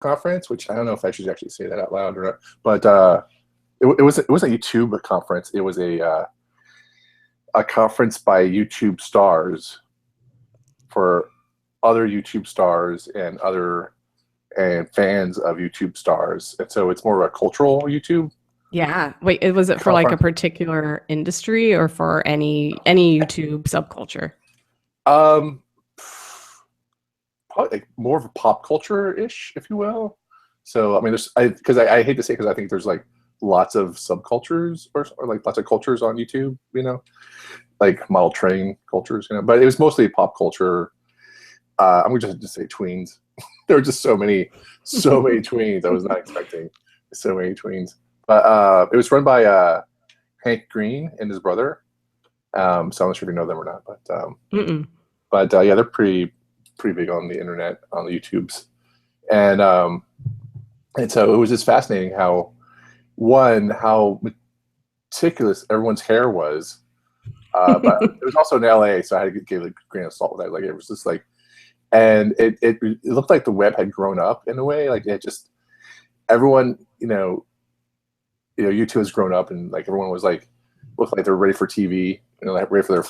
conference, which I don't know if I should actually say that out loud or not, but it was a YouTube conference. It was a conference by YouTube stars for other YouTube stars and fans of YouTube stars, and so it's more of a cultural YouTube. Yeah. Wait, was it for like a particular industry or for any YouTube subculture? Um, Probably like more of a pop culture-ish, if you will. So I mean, I hate to say, because I think there's like lots of subcultures or like lots of cultures on YouTube, like model train cultures, but it was mostly pop culture. I'm gonna just say tweens. There were just so many tweens. I was not expecting so many tweens. But it was run by Hank Green and his brother. So I'm not sure if you know them or not, but yeah, they're pretty big on the internet, on the YouTubes, and so it was just fascinating how meticulous everyone's hair was. But it was also in LA, so I had to give a grain of salt with that. Like it was just like, and it looked like the web had grown up in a way. Like it just, everyone, YouTube has grown up, and like everyone was like, looked like they were ready for TV, like ready for their,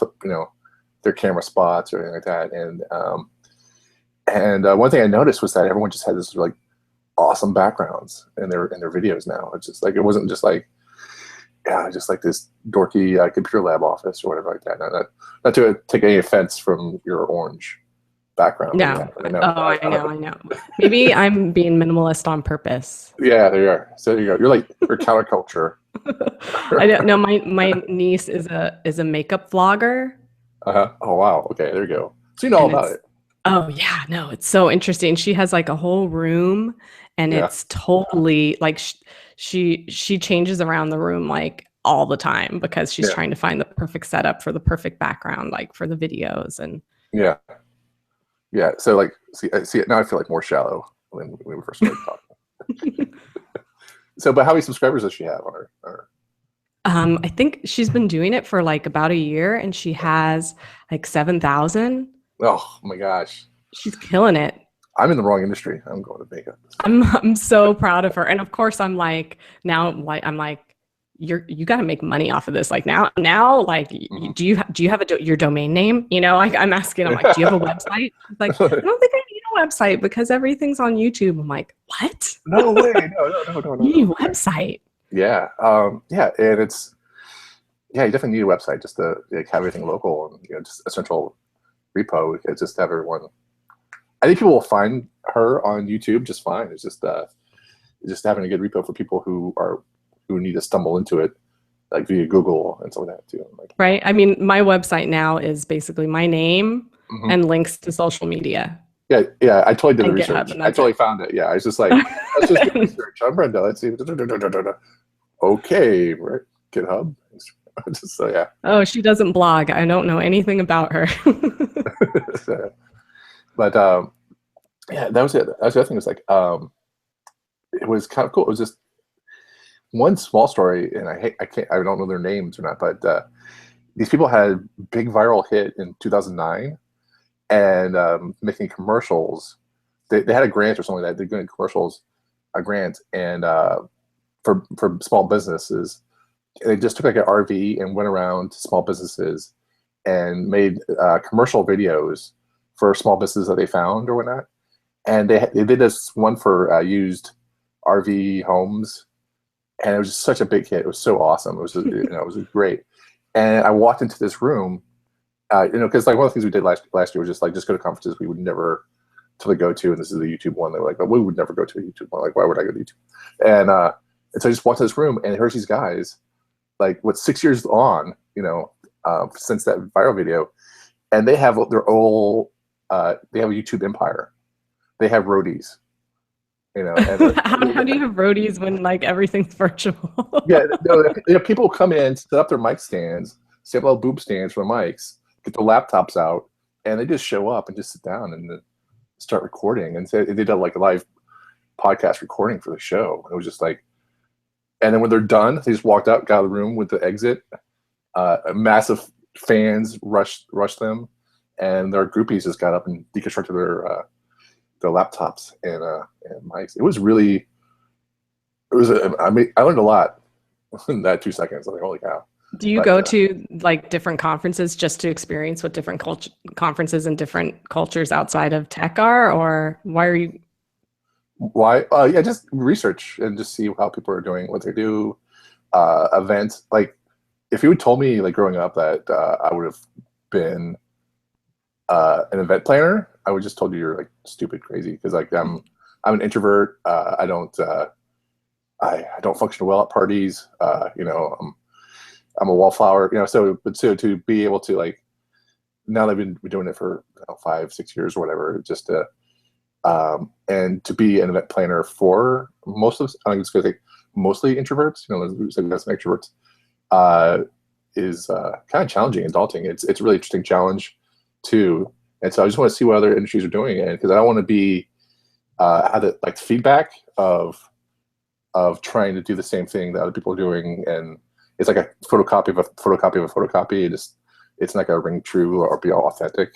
their camera spots or anything like that. And one thing I noticed was that everyone just had this like awesome backgrounds in their videos now. It's just like, it wasn't just like, yeah, just like this dorky computer lab office or whatever like that. Not to take any offense from your orange background. No. I know. Maybe I'm being minimalist on purpose. Yeah, there you are. So there you go. You're counterculture. I don't know. My niece is a makeup vlogger. Oh wow. Okay, there you go. So you know all about it. Oh yeah, no, it's so interesting. She has like a whole room, and it's totally like she changes around the room like all the time because she's trying to find the perfect setup for the perfect background, like for the videos. And yeah. So like, see now I feel like more shallow when we first started talking. So, but how many subscribers does she have on her? I think she's been doing it for like about a year, and she has like 7,000. Oh my gosh. She's killing it. I'm in the wrong industry. I'm going to makeup. I'm so proud of her. And of course I'm like, you got to make money off of this. Like now, like, do you have your domain name? Like I'm asking, I'm like, do you have a website? She's like, I don't think I need a website because everyththing's on YouTube. I'm like, what? No way. No. You need a website. Yeah. Yeah. And it's, you definitely need a website just to have everything local and, just a central repo. It's just have everyone. I think people will find her on YouTube just fine. It's just having a good repo for people who need to stumble into it, like via Google and some of that too. Right. I mean, my website now is basically my name and links to social media. Yeah. I totally did the research. I totally found it. Yeah. I was just like, let's just do research. I'm Brenda. Let's see. Okay. Right. GitHub. So yeah. Oh, she doesn't blog. I don't know anything about her. But yeah, that was it. That was the other thing. Was like, it was kind of cool. It was just one small story, and I don't know their names or not, but these people had a big viral hit in 2009, and making commercials. They had a grant or something like that. They're doing commercials, a grant, and for small businesses. They just took like an RV and went around to small businesses and made commercial videos for small businesses that they found or whatnot. And they did this one for used RV homes, and it was just such a big hit. It was so awesome. It was just, it was great. And I walked into this room, because like one of the things we did last year was just go to conferences we would never totally go to, and this is the YouTube one. They were like, but we would never go to a YouTube one. Like, why would I go to YouTube? And so I just walked to this room, and here's these guys, like, 6 years on, since that viral video, and they have their own, they have a YouTube empire. They have roadies, And how do you have roadies when like everything's virtual? People come in, set up their mic stands, set up boob stands for the mics, get their laptops out, and they just show up and just sit down and start recording. And so they did like a live podcast recording for the show. It was just like, and then when they're done, they just walked out, got out of the room with the exit. Massive fans rushed them, and their groupies just got up and deconstructed laptops and mics. It was really, I mean, I learned a lot in that 2 seconds. I'm like, holy cow. Do you go to like different conferences just to experience what different conferences and different cultures outside of tech are, or why are you? Why? Yeah, just research and just see how people are doing, what they do. Events, like if you had told me like growing up that I would have been an event planner, I would just told you you're like stupid crazy, because like I'm an introvert. I don't function well at parties. You know, I'm a wallflower, you know, so to be able to like, now that I've been doing it for 5-6 years or whatever, just to and to be an event planner for most of, I think it's like mostly introverts, you know, there's some extroverts, is kind of challenging and daunting. It's a really interesting challenge too, and so I just want to see what other industries are doing it, because I don't want to be have the like feedback of trying to do the same thing that other people are doing, and it's like a photocopy of a photocopy of a photocopy. It's not going to ring true or be all authentic.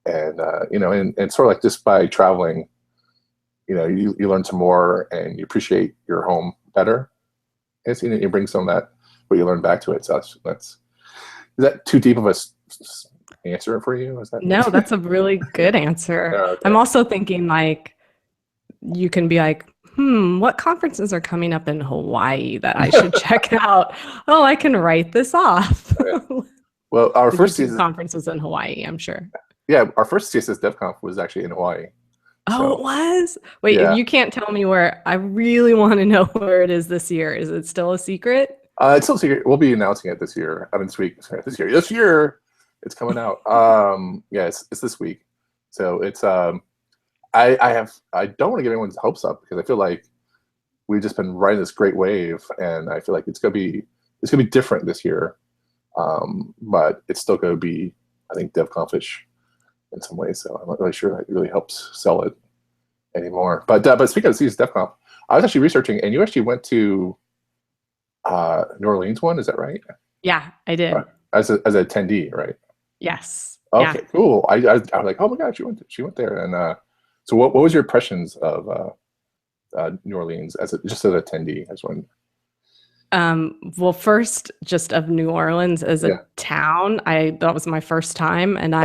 And you know, and sort of like just by traveling, you know, you learn some more and you appreciate your home better. And you know, you bring some of that what you learn back to it. So that's is that too deep of a answer for you? Is that No, that's a really good answer. Yeah, okay. I'm also thinking like you can be like, what conferences are coming up in Hawaii that I should check out? Oh, I can write this off. Yeah. Well, our first conference was in Hawaii, I'm sure. Yeah, our first CSS DevConf was actually in Hawaii. Oh, it was? Wait, yeah. You can't tell me where. I really want to know where it is this year. Is it still a secret? It's still a secret. We'll be announcing it this year. I mean, this year, it's coming out. Yeah, it's this week. So it's I don't want to get anyone's hopes up, because I feel like we've just been riding this great wave, and I feel like it's gonna be different this year. But it's still gonna be, I think, DevConfish in some ways. So I'm not really sure that it really helps sell it anymore. But speaking of CSS DevConf, I was actually researching, and you actually went to New Orleans one, is that right? Yeah, I did. As an attendee, right? Yes. Okay, yeah. Cool. I was like, oh my god, she went there. And so what was your impressions of New Orleans just as an attendee? As one. Well, first, just of New Orleans as a town, that was my first time, and I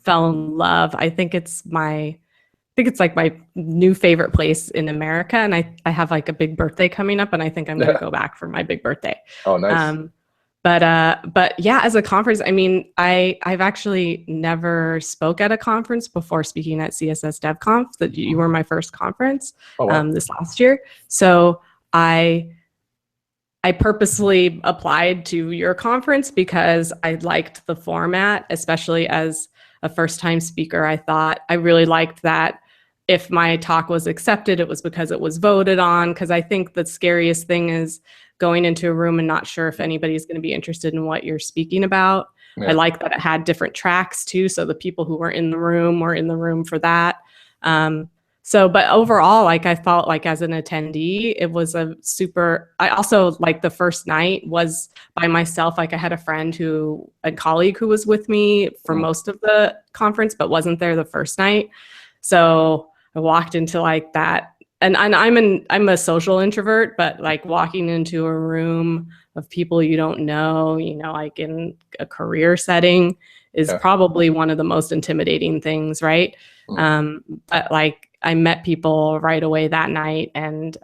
fell in love. I think it's like my new favorite place in America, and I have like a big birthday coming up, and I think I'm gonna go back for my big birthday. Oh, nice. But yeah, as a conference, I mean, I've actually never spoke at a conference before speaking at CSS DevConf. That you were my first conference this last year. So I purposely applied to your conference because I liked the format, especially as a first-time speaker. I thought I really liked that if my talk was accepted, it was because it was voted on, because I think the scariest thing is going into a room and not sure if anybody's going to be interested in what you're speaking about. Yeah. I like that it had different tracks too, so the people who were in the room for that. But overall, like I felt like as an attendee, it was I also like the first night was by myself. Like I had a colleague who was with me for most of the conference, but wasn't there the first night. So I walked into like that, and I'm a social introvert, but like walking into a room of people you don't know, like in a career setting is probably one of the most intimidating things, right? But like I met people right away that night, and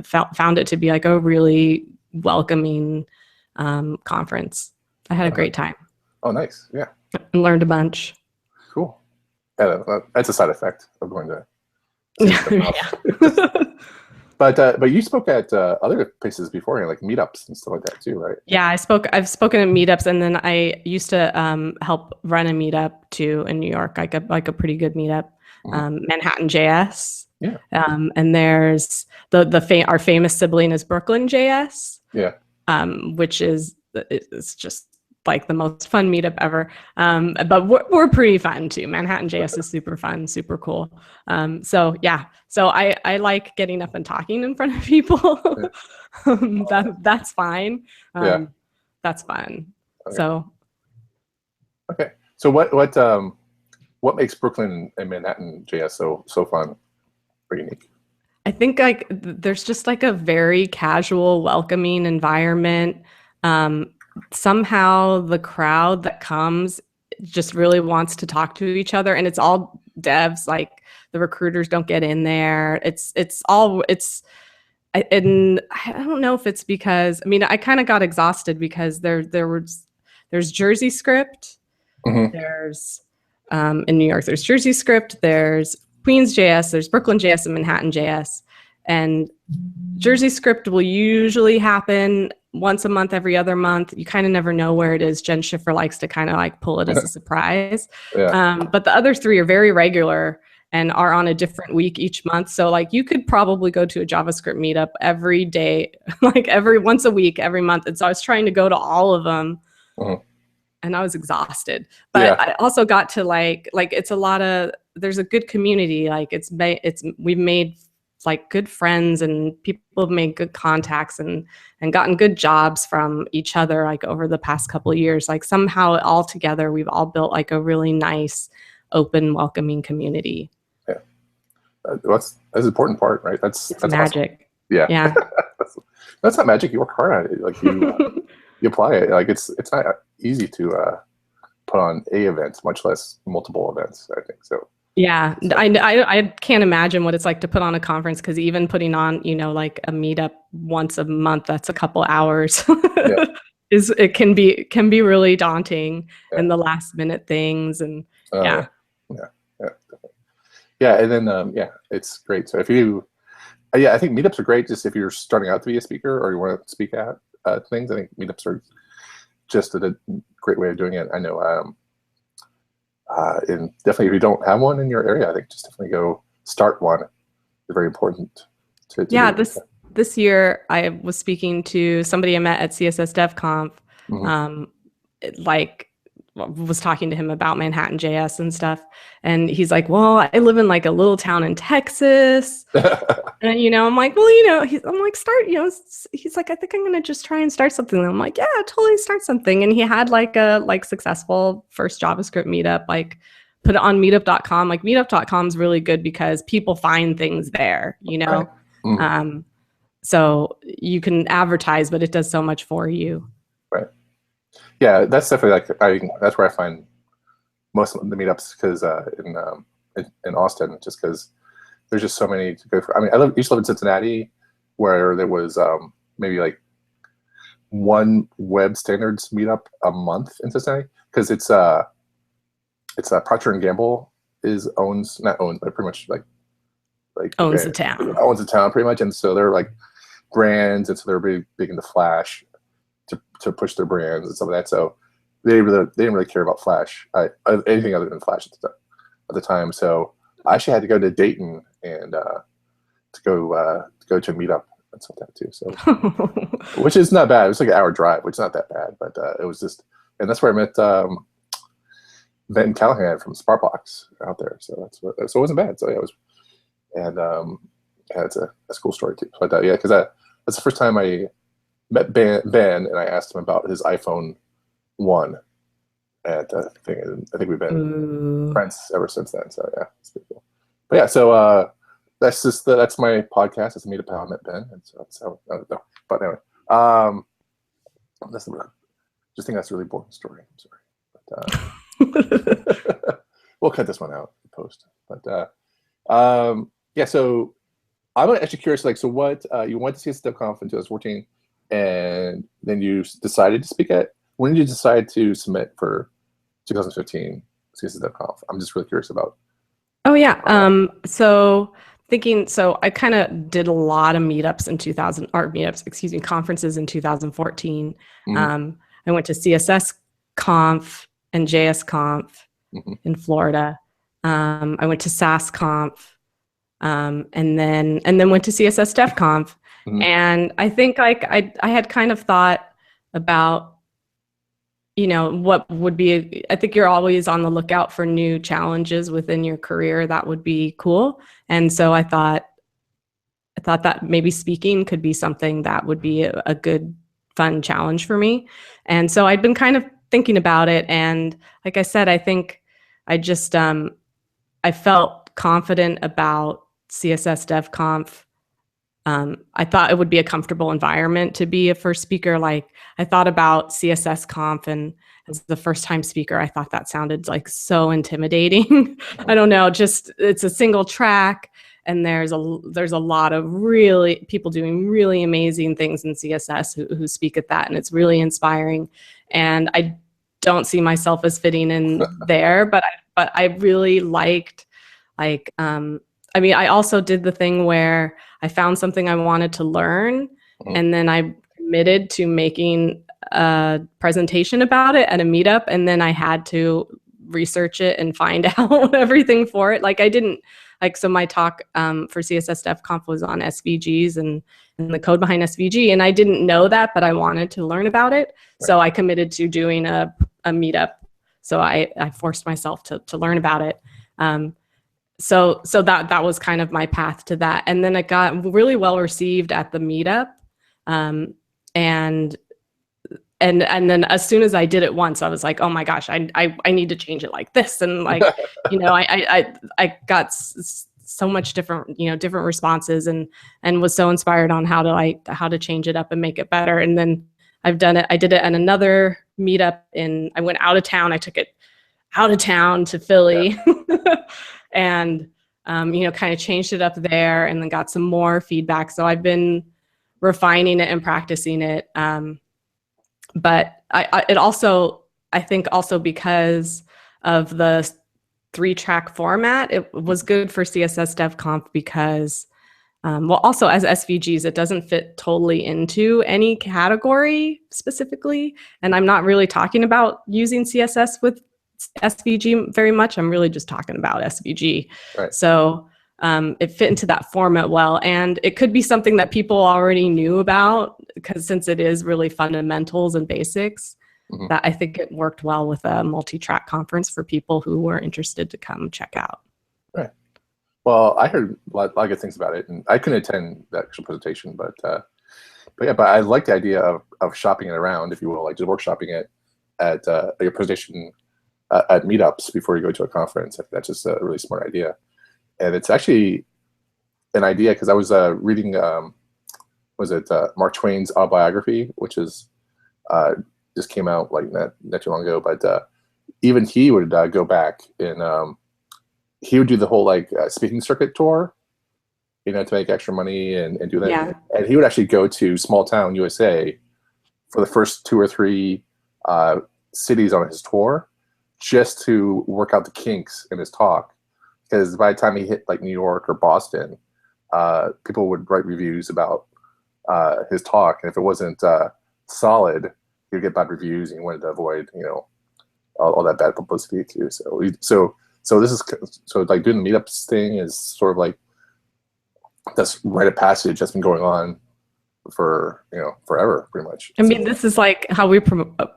found it to be like a really welcoming conference. I had a great time. Oh, nice. Yeah. And learned a bunch. Cool. Yeah, that's a side effect of going to. But you spoke at other places beforehand, like meetups and stuff like that too, right? Yeah, I've spoken at meetups, and then I used to help run a meetup too in New York, like a pretty good meetup, Manhattan JS. Yeah. And there's our famous sibling is Brooklyn JS. Yeah. Which it's just like the most fun meetup ever. But we're pretty fun too. Manhattan JS is super fun, super cool. So I like getting up and talking in front of people. That's fine. That's fun. Okay. So. Okay. So what what makes Brooklyn and Manhattan JS so fun or unique? I think like there's just like a very casual, welcoming environment. Um, Somehow the crowd that comes just really wants to talk to each other, and it's all devs. Like the recruiters don't get in there. And I don't know if it's because I mean I kind of got exhausted because there's Jersey script, there's in New York there's Jersey script, there's Queens JS, there's Brooklyn JS, and Manhattan JS. And Jersey script will usually happen once a month, every other month. You kind of never know where it is. Jen Schiffer likes to kind of like pull it as a surprise. Yeah. But the other three are very regular and are on a different week each month. So like you could probably go to a JavaScript meetup every day, like once a week, every month. And so I was trying to go to all of them. And I was exhausted, but I also got to like it's a lot of, there's a good community. Like we've made like good friends, and people have made good contacts and gotten good jobs from each other like over the past couple of years. Like somehow all together, we've all built like a really nice, open, welcoming community. Yeah. That's an important part, right? That's magic. Awesome. Yeah. Yeah. That's not magic. You work hard at it. Like you, you apply it. Like it's not easy to put on a event, much less multiple events, I think. So yeah, I can't imagine what it's like to put on a conference, because even putting on, like a meetup once a month, that's a couple hours. It can be really daunting, and the last minute things, and definitely. Yeah, and then it's great. So if you I think meetups are great just if you're starting out to be a speaker or you want to speak at things. I think meetups are just a great way of doing it. I know and definitely if you don't have one in your area, I think just definitely go start one. It's very important to do. This year I was speaking to somebody I met at CSS DevConf, was talking to him about Manhattan JS and stuff, and he's like, well, I live in like a little town in Texas. And I'm like, well, I'm like, start, he's like, I think I'm gonna just try and start something. And I'm like, yeah, totally, start something. And he had like a successful first JavaScript meetup, like put it on meetup.com. Like meetup.com is really good because people find things there, right. So you can advertise, but it does so much for you. Right. Yeah, that's definitely that's where I find most of the meetups, because in Austin, just because there's just so many to go for. I mean, I used to live in Cincinnati, where there was maybe like one web standards meetup a month in Cincinnati, because it's Procter and Gamble not owns, but pretty much like owns the town. Owns the town pretty much, and so they're like brands, and so they're big into Flash to push their brands and stuff like that. So they didn't really care about Flash, anything other than Flash at the time. So I actually had to go to Dayton and to go to a meetup and stuff like that too. So which is not bad. It was like an hour drive, which is not that bad, but it was just, and that's where I met Ben Callahan from Sparkbox out there. So so it wasn't bad. So yeah, it was, and it's a cool story too. But because that's the first time I met Ben, and I asked him about his iPhone 1 at the thing. And I think we've been friends ever since then. So yeah, it's pretty cool. But yeah, so that's my podcast. It's Meetup How I Met Ben, and so that's how. But anyway, just think that's a really boring story. I'm sorry, but we'll cut this one out in post. But yeah, so I'm actually curious. Like, so what you went to CSS DevConf in 2014, and then you decided to speak at. When did you decide to submit for 2015 CSS DevConf? I'm just really curious about. Oh yeah. So I kind of did a lot of meetups in conferences in 2014. I went to CSS Conf and JS Conf in Florida. I went to SAS Conf, and then went to CSS DevConf. And I think like I had kind of thought about, what would be, I think you're always on the lookout for new challenges within your career that would be cool. And so I thought that maybe speaking could be something that would be a good, fun challenge for me. And so I'd been kind of thinking about it. And like I said, I think I just, I felt confident about CSS DevConf. I thought it would be a comfortable environment to be a first speaker. Like, I thought about CSS Conf, and as the first time speaker, I thought that sounded like so intimidating. I don't know, just it's a single track, and there's a lot of really people doing really amazing things in CSS who speak at that, and it's really inspiring. And I don't see myself as fitting in there, but I really liked, like, I mean, I also did the thing where I found something I wanted to learn, and then I committed to making a presentation about it at a meetup, and then I had to research it and find out everything for it. Like, I didn't, like, so my talk for CSS DevConf was on SVGs and the code behind SVG, and I didn't know that, but I wanted to learn about it. So I committed to doing a meetup. So I forced myself to learn about it. So that was kind of my path to that. And then it got really well received at the meetup. And then as soon as I did it once, I was like, oh my gosh, I need to change it like this. And like, you know, I got so much different, you know, different responses, and was so inspired on how to change it up and make it better. And then I did it at another meetup I went out of town. I took it out of town to Philly. Yeah. And, you know, kind of changed it up there, and then got some more feedback. So I've been refining it and practicing it. But I think also because of the 3-track format, it was good for CSS DevConf because, well, also as SVGs, it doesn't fit totally into any category specifically. And I'm not really talking about using CSS with SVG very much. I'm really just talking about SVG. Right. So it fit into that format well, and it could be something that people already knew about, because since it is really fundamentals and basics, that I think it worked well with a multi-track conference for people who were interested to come check out. Right. Well, I heard a lot of good things about it, and I couldn't attend the actual presentation, but I like the idea of shopping it around, if you will, like just workshopping it at your presentation at meetups before you go to a conference. I think that's just a really smart idea. And it's actually an idea because I was reading, Mark Twain's autobiography, which is just came out like not too long ago. But even he would go back and he would do the whole like speaking circuit tour, you know, to make extra money and do that. Yeah. And he would actually go to small town USA for the first 2 or 3 cities on his tour, just to work out the kinks in his talk. Because by the time he hit like New York or Boston, people would write reviews about his talk, and if it wasn't solid, he'd get bad reviews, and he wanted to avoid, you know, all that bad publicity too. So this is like doing the meetups thing is sort of like this rite of passage that's been going on for, you know, forever, pretty much. I mean, this is like how we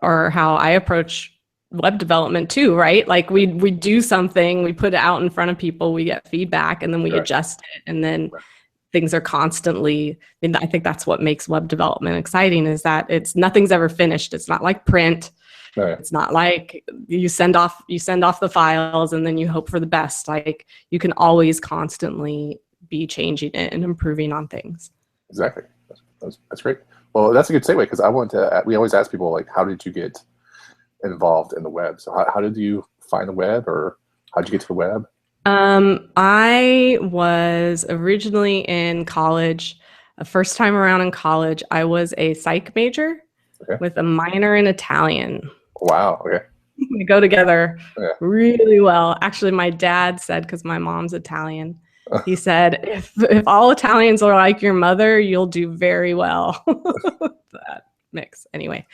how I approach web development too, right? Like we do something, we put it out in front of people, we get feedback, and then we adjust it, and then things are constantly, I mean, I think that's what makes web development exciting, is that nothing's ever finished. It's not like print. It's not like you send off the files and then you hope for the best. Like, you can always constantly be changing it and improving on things. Exactly. That's great. Well, that's a good segue, because we always ask people, like, how did you get involved in the web? So how did you find the web, or how did you get to the web? I was originally in college. First time around in college, I was a psych major with a minor in Italian. Wow. Okay. We go together really well. Actually, my dad said, because my mom's Italian, he said, if all Italians are like your mother, you'll do very well. That mix. Anyway.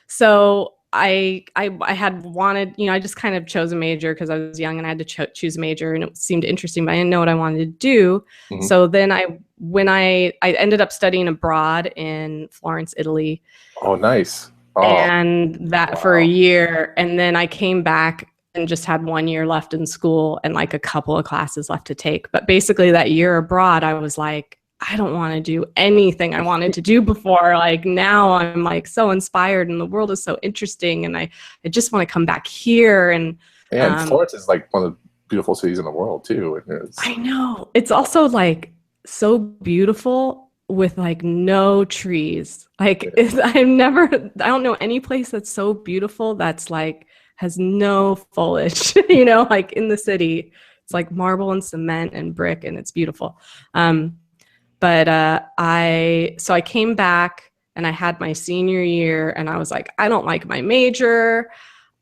So I had wanted, you know, I just kind of chose a major because I was young and I had to choose a major, and it seemed interesting, but I didn't know what I wanted to do. So then when I ended up studying abroad in Florence, Italy. Oh, nice. Oh. And that for a year. And then I came back and just had 1 year left in school and like a couple of classes left to take. But basically that year abroad, I was like, I don't want to do anything I wanted to do before. Like, now I'm like so inspired and the world is so interesting, and I just want to come back here. And And Florence is like one of the beautiful cities in the world too. And I know. It's also like so beautiful with like no trees. Like I don't know any place that's so beautiful that's like has no foliage, like in the city. It's like marble and cement and brick and it's beautiful. But I came back and I had my senior year and I was like, I don't like my major.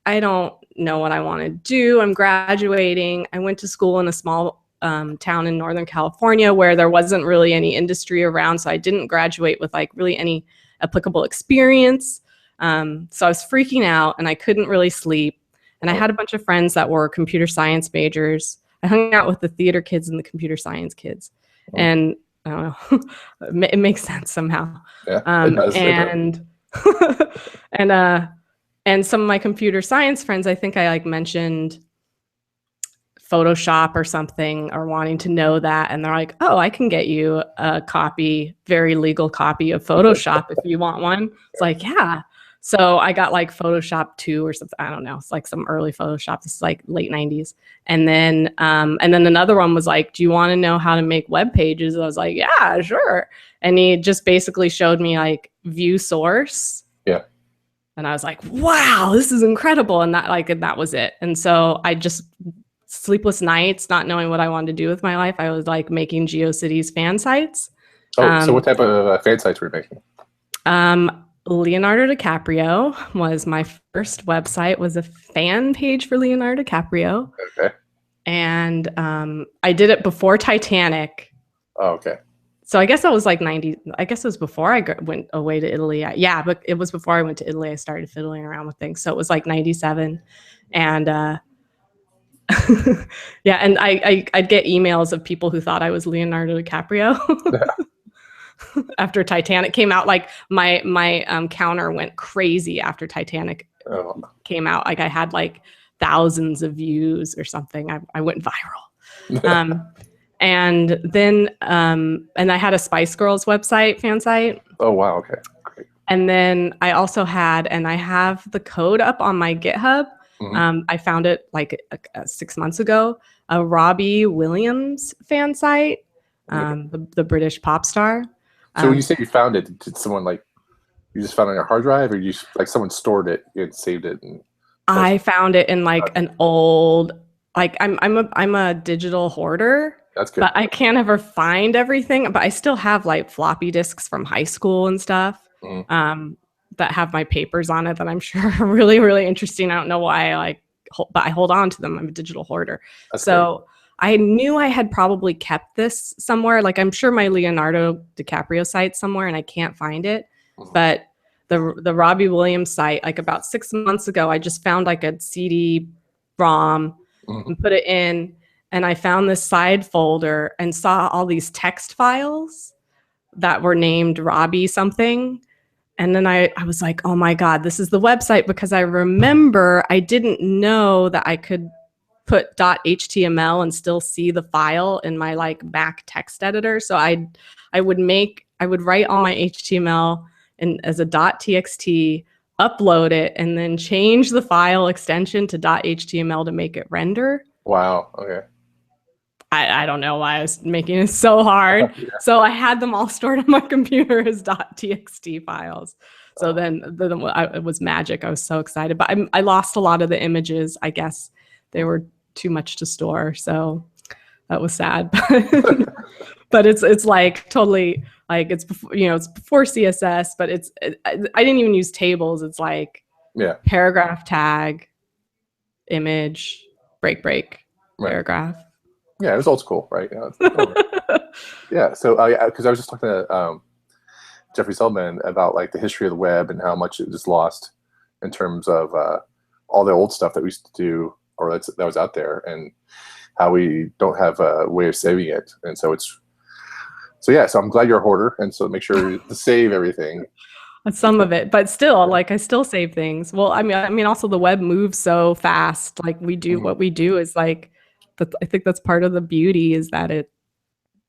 I don't know what I want to do. I'm graduating. I went to school in a small town in Northern California where there wasn't really any industry around. So I didn't graduate with like really any applicable experience. So I was freaking out and I couldn't really sleep. And I had a bunch of friends that were computer science majors. I hung out with the theater kids and the computer science kids. And I don't know, it makes sense somehow. Yeah, it does. And some of my computer science friends, I think I like mentioned Photoshop or something or wanting to know that. And they're like, oh, I can get you a copy, very legal copy of Photoshop if you want one. It's like, yeah. So I got like Photoshop 2 or something. I don't know. It's like some early Photoshop. This is like late 90s. And then another one was like, do you want to know how to make web pages? I was like, yeah, sure. And he just basically showed me like view source. Yeah. And I was like, wow, this is incredible. And that was it. And so I just sleepless nights, not knowing what I wanted to do with my life. I was like making GeoCities fan sites. So what type of fan sites were you making? Leonardo DiCaprio was my first website, was a fan page for Leonardo DiCaprio. Okay. And I did it before Titanic. Oh, okay. So I guess that was like 90. I guess it was before I went away to Italy. Yeah, but it was before I went to Italy. I started fiddling around with things. So it was like 97. And yeah, and I'd get emails of people who thought I was Leonardo DiCaprio. After Titanic came out, like my counter went crazy after Titanic came out. Like I had like thousands of views or something. I went viral. And then and I had a Spice Girls website, fan site. Oh wow, okay, great. And then I also had, and I have the code up on my GitHub. I found it like 6 months ago. A Robbie Williams fan site, the British pop star. So when you say you found it, did someone like you just found it on your hard drive, or you like someone stored it and saved it? And I found it in like an old, like I'm a digital hoarder. That's good. But I can't ever find everything. But I still have like floppy disks from high school and stuff that have my papers on it that I'm sure are really, really interesting. I don't know why but I hold on to them. I'm a digital hoarder. That's so great. I knew I had probably kept this somewhere. Like I'm sure my Leonardo DiCaprio site's somewhere and I can't find it. But the Robbie Williams site, like about 6 months ago, I just found like a CD-ROM and put it in. And I found this side folder and saw all these text files that were named Robbie something. And then I was like, oh my God, this is the website, because I remember I didn't know that I could put .html and still see the file in my like Mac text editor. So I would write all my HTML as a .txt, upload it, and then change the file extension to .html to make it render. Wow. Okay. I don't know why I was making it so hard. Yeah. So I had them all stored on my computer as .txt files. So then it was magic. I was so excited, but I lost a lot of the images. I guess they were too much to store. So that was sad. But it's like totally like it's before, it's before CSS, but I didn't even use tables. It's like paragraph tag, image, break, paragraph. Yeah, it was old school, right? Yeah. So because I was just talking to Jeffrey Seldman about like the history of the web and how much it was lost in terms of all the old stuff that we used to do or that was out there, and how we don't have a way of saving it. And so so I'm glad you're a hoarder, and so make sure to save everything. Some of it, but still, like I still save things. Well, I mean, also the web moves so fast. Like we do what we do is like. I think that's part of the beauty, is that it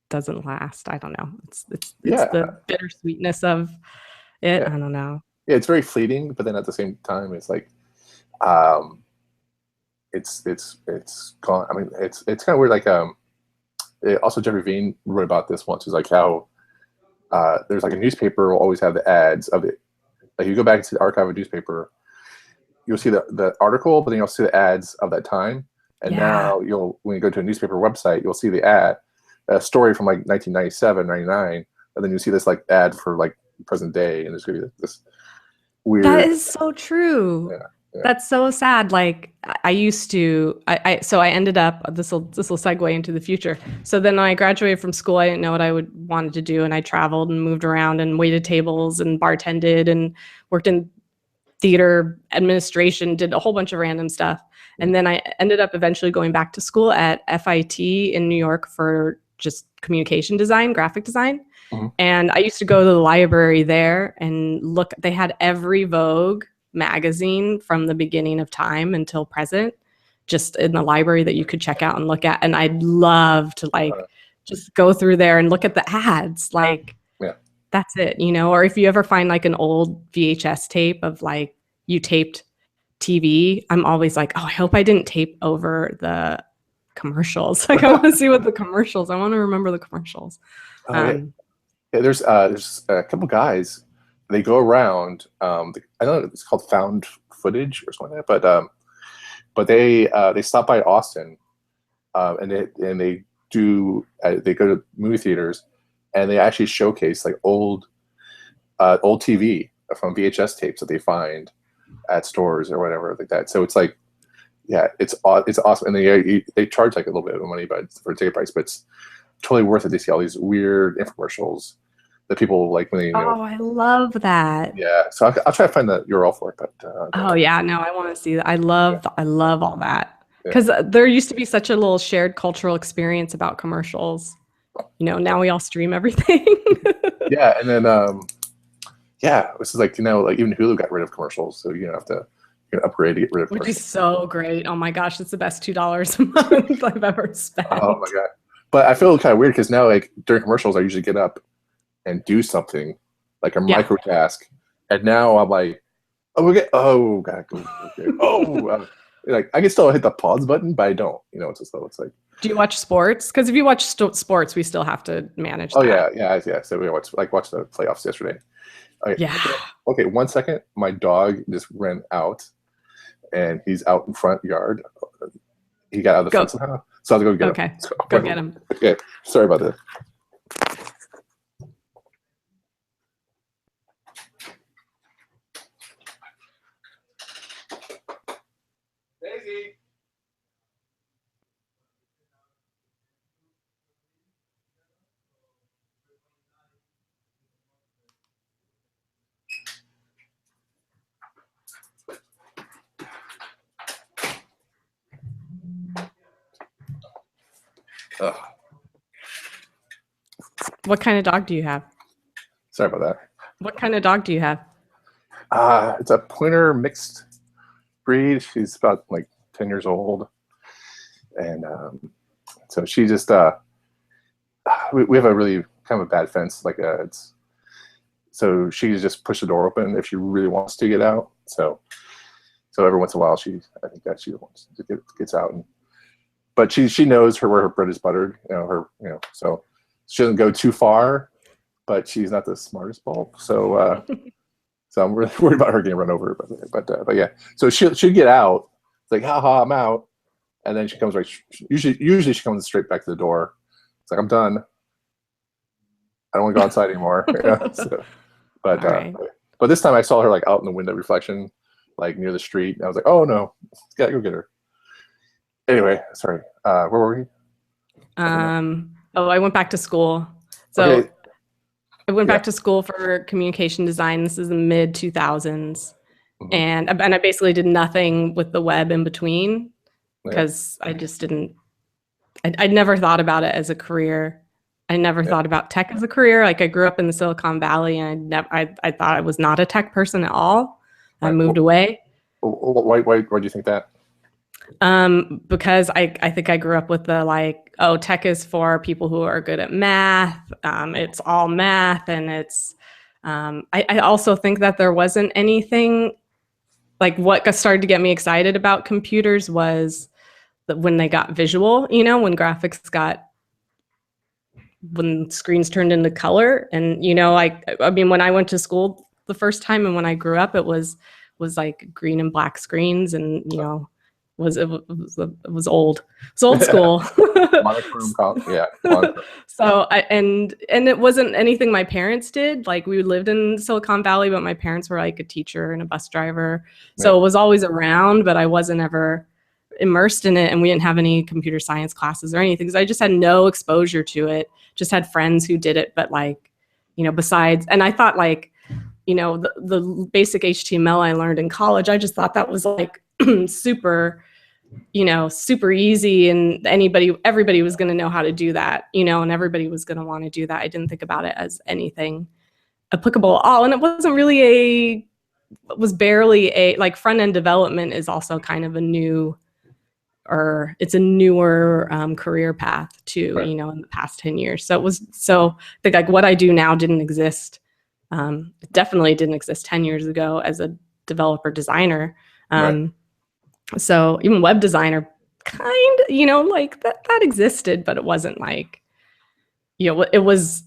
doesn't last. I don't know. It's the bittersweetness of it. I don't know. Yeah, it's very fleeting, but then at the same time, it's like, it's gone. I mean, it's kind of weird. Like also Jeffrey Veen wrote about this once. Is like how there's like a newspaper will always have the ads of it. Like you go back to the archive of a newspaper, you'll see the article, but then you'll see the ads of that time. And now when you go to a newspaper website, you'll see the ad, a story from like 1997, 99, and then you see this like ad for like present day, and there's gonna be this weird. That is so true. Yeah. That's so sad. Like I used to, so I ended up, this will segue into the future. So then I graduated from school. I didn't know what I wanted to do. And I traveled and moved around and waited tables and bartended and worked in theater administration, did a whole bunch of random stuff. And then I ended up eventually going back to school at FIT in New York for just communication design, graphic design. Mm-hmm. And I used to go to the library there and look, they had every Vogue magazine from the beginning of time until present, just in the library that you could check out and look at. And I'd love to like just go through there and look at the ads. Like, that's it, you know? Or if you ever find like an old VHS tape of like you taped TV, I'm always like, oh, I hope I didn't tape over the commercials. Like I want to see what the commercials, I want to remember the commercials. There's a couple guys, they go around, I don't know, it's called found footage or something like that, but they stop by Austin, and they go to movie theaters, and they actually showcase like old TV from VHS tapes that they find at stores or whatever like that. So it's like, yeah, it's awesome, and they charge like a little bit of money, for a ticket price, but it's totally worth it to see all these weird infomercials that people like when they. Oh, I love that. Yeah, so I'll try to find the URL for it, but. Oh yeah, no, I want to see that. I love all that, because there used to be such a little shared cultural experience about commercials. You know, now we all stream everything. Yeah, and then this is like, you know, like even Hulu got rid of commercials, so you don't have to upgrade to get rid of commercials. Which is so great. Oh my gosh, it's the best $2 a month I've ever spent. Oh my god! But I feel kind of weird because now, like during commercials, I usually get up and do something like a micro task, and now I'm like, okay, like I can still hit the pause button, but I don't. You know, it's like. Do you watch sports? Because if you watch sports, we still have to manage. Oh that. Yeah. So we watched the playoffs yesterday. Okay, yeah. Okay, 1 second. My dog just ran out, and he's out in front yard. He got out of the fence somehow, so I have to go get him. Okay, So, go get him. Okay, sorry about that. Daisy. What kind of dog do you have? Sorry about that. What kind of dog do you have? It's a pointer mixed breed. She's about like 10 years old, and so she just we have a really kind of a bad fence. Like so she just push the door open if she really wants to get out. So every once in a while she wants to gets out, but she knows where her bread is buttered. So she doesn't go too far, but she's not the smartest bulb. So I'm really worried about her getting run over. But yeah, so she'll get out. It's like, haha, I'm out, and then she comes right. Usually she comes straight back to the door. It's like, I'm done. I don't want to go outside anymore. But this time I saw her like out in the window reflection, like near the street. And I was like, oh no, gotta go get her. Anyway, sorry. Where were we? I went back to school. So okay. I went back to school for communication design. This is the mid 2000s. Mm-hmm. And I basically did nothing with the web in between because I just didn't, I'd never thought about it as a career. I never thought about tech as a career. Like I grew up in the Silicon Valley, and I thought I was not a tech person at all. I moved away. Why do you think that? Because I think I grew up with the like, oh, tech is for people who are good at math. It's all math, and it's. I also think that there wasn't anything like what started to get me excited about computers was that when they got visual, you know, when screens turned into color. And, you know, I mean, when I went to school the first time and when I grew up, it was like green and black screens, and, you know, it was old. It's old school. Monochrome, yeah. Monochrome. So and it wasn't anything my parents did. Like, we lived in Silicon Valley, but my parents were like a teacher and a bus driver. So it was always around, but I wasn't ever immersed in it, and we didn't have any computer science classes or anything, because I just had no exposure to it. Just had friends who did it, but like, you know, besides, and I thought like, you know, the basic HTML I learned in college, I just thought that was like super, you know, super easy, and everybody was going to know how to do that, you know, and everybody was going to want to do that. I didn't think about it as anything applicable at all. And it wasn't really it was barely like front end development is also kind of a new, or it's a newer career path too, you know, in the past 10 years. So I think like what I do now didn't exist. It definitely didn't exist 10 years ago as a developer designer. So even web designer kind of, you know, like that existed, but it wasn't like, you know, it was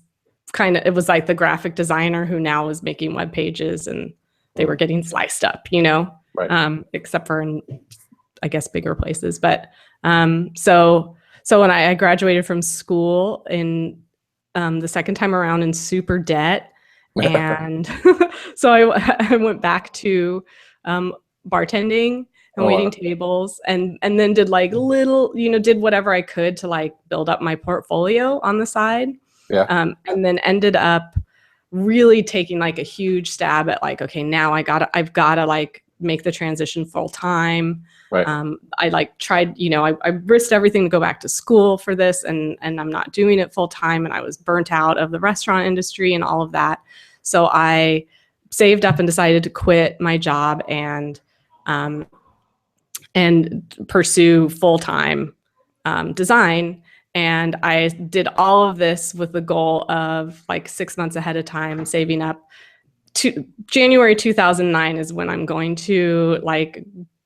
like the graphic designer who now is making web pages, and they were getting sliced up, you know, except for in, I guess, bigger places. But so when I graduated from school in the second time around in super debt, and so I went back to bartending and waiting tables, and then did like little, you know, did whatever I could to like build up my portfolio on the side. And then ended up really taking like a huge stab at like, okay, now I've got to like make the transition full time. I like tried, you know, I risked everything to go back to school for this, and I'm not doing it full time, and I was burnt out of the restaurant industry and all of that. So I saved up and decided to quit my job and pursue full-time design. And I did all of this with the goal of like 6 months ahead of time, saving up. To January 2009 is when I'm going to like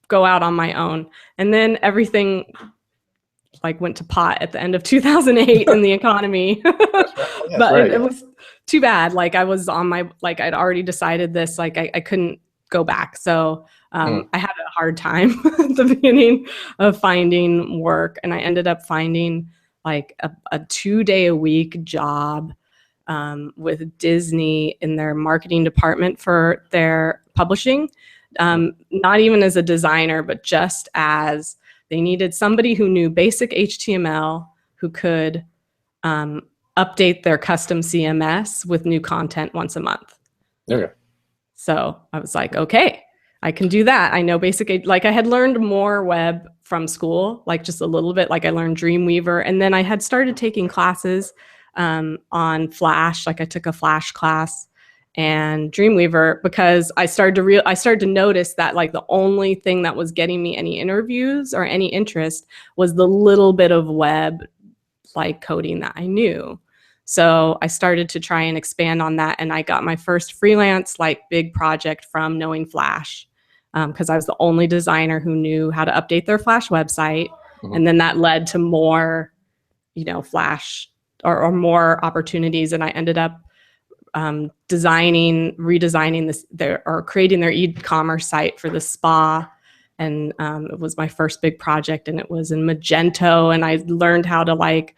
go out on my own. And then everything like went to pot at the end of 2008 in the economy. It was too bad. Like I was on my, like I'd already decided this, like I couldn't go back. So I had a hard time at the beginning of finding work. And I ended up finding like a 2-day-a-week job with Disney in their marketing department for their publishing. Not even as a designer, but just as they needed somebody who knew basic HTML, who could update their custom CMS with new content once a month. So I was like, okay, I can do that. I know basic, like I had learned more web from school, like just a little bit, like I learned Dreamweaver. And then I had started taking classes on Flash, like I took a Flash class and Dreamweaver, because I started to notice that like the only thing that was getting me any interviews or any interest was the little bit of web like coding that I knew. So I started to try and expand on that, and I got my first freelance like big project from knowing Flash, because I was the only designer who knew how to update their Flash website. And then that led to more, you know, Flash or more opportunities, and I ended up redesigning this, or creating their e-commerce site for the spa. And it was my first big project, and it was in Magento, and I learned how to like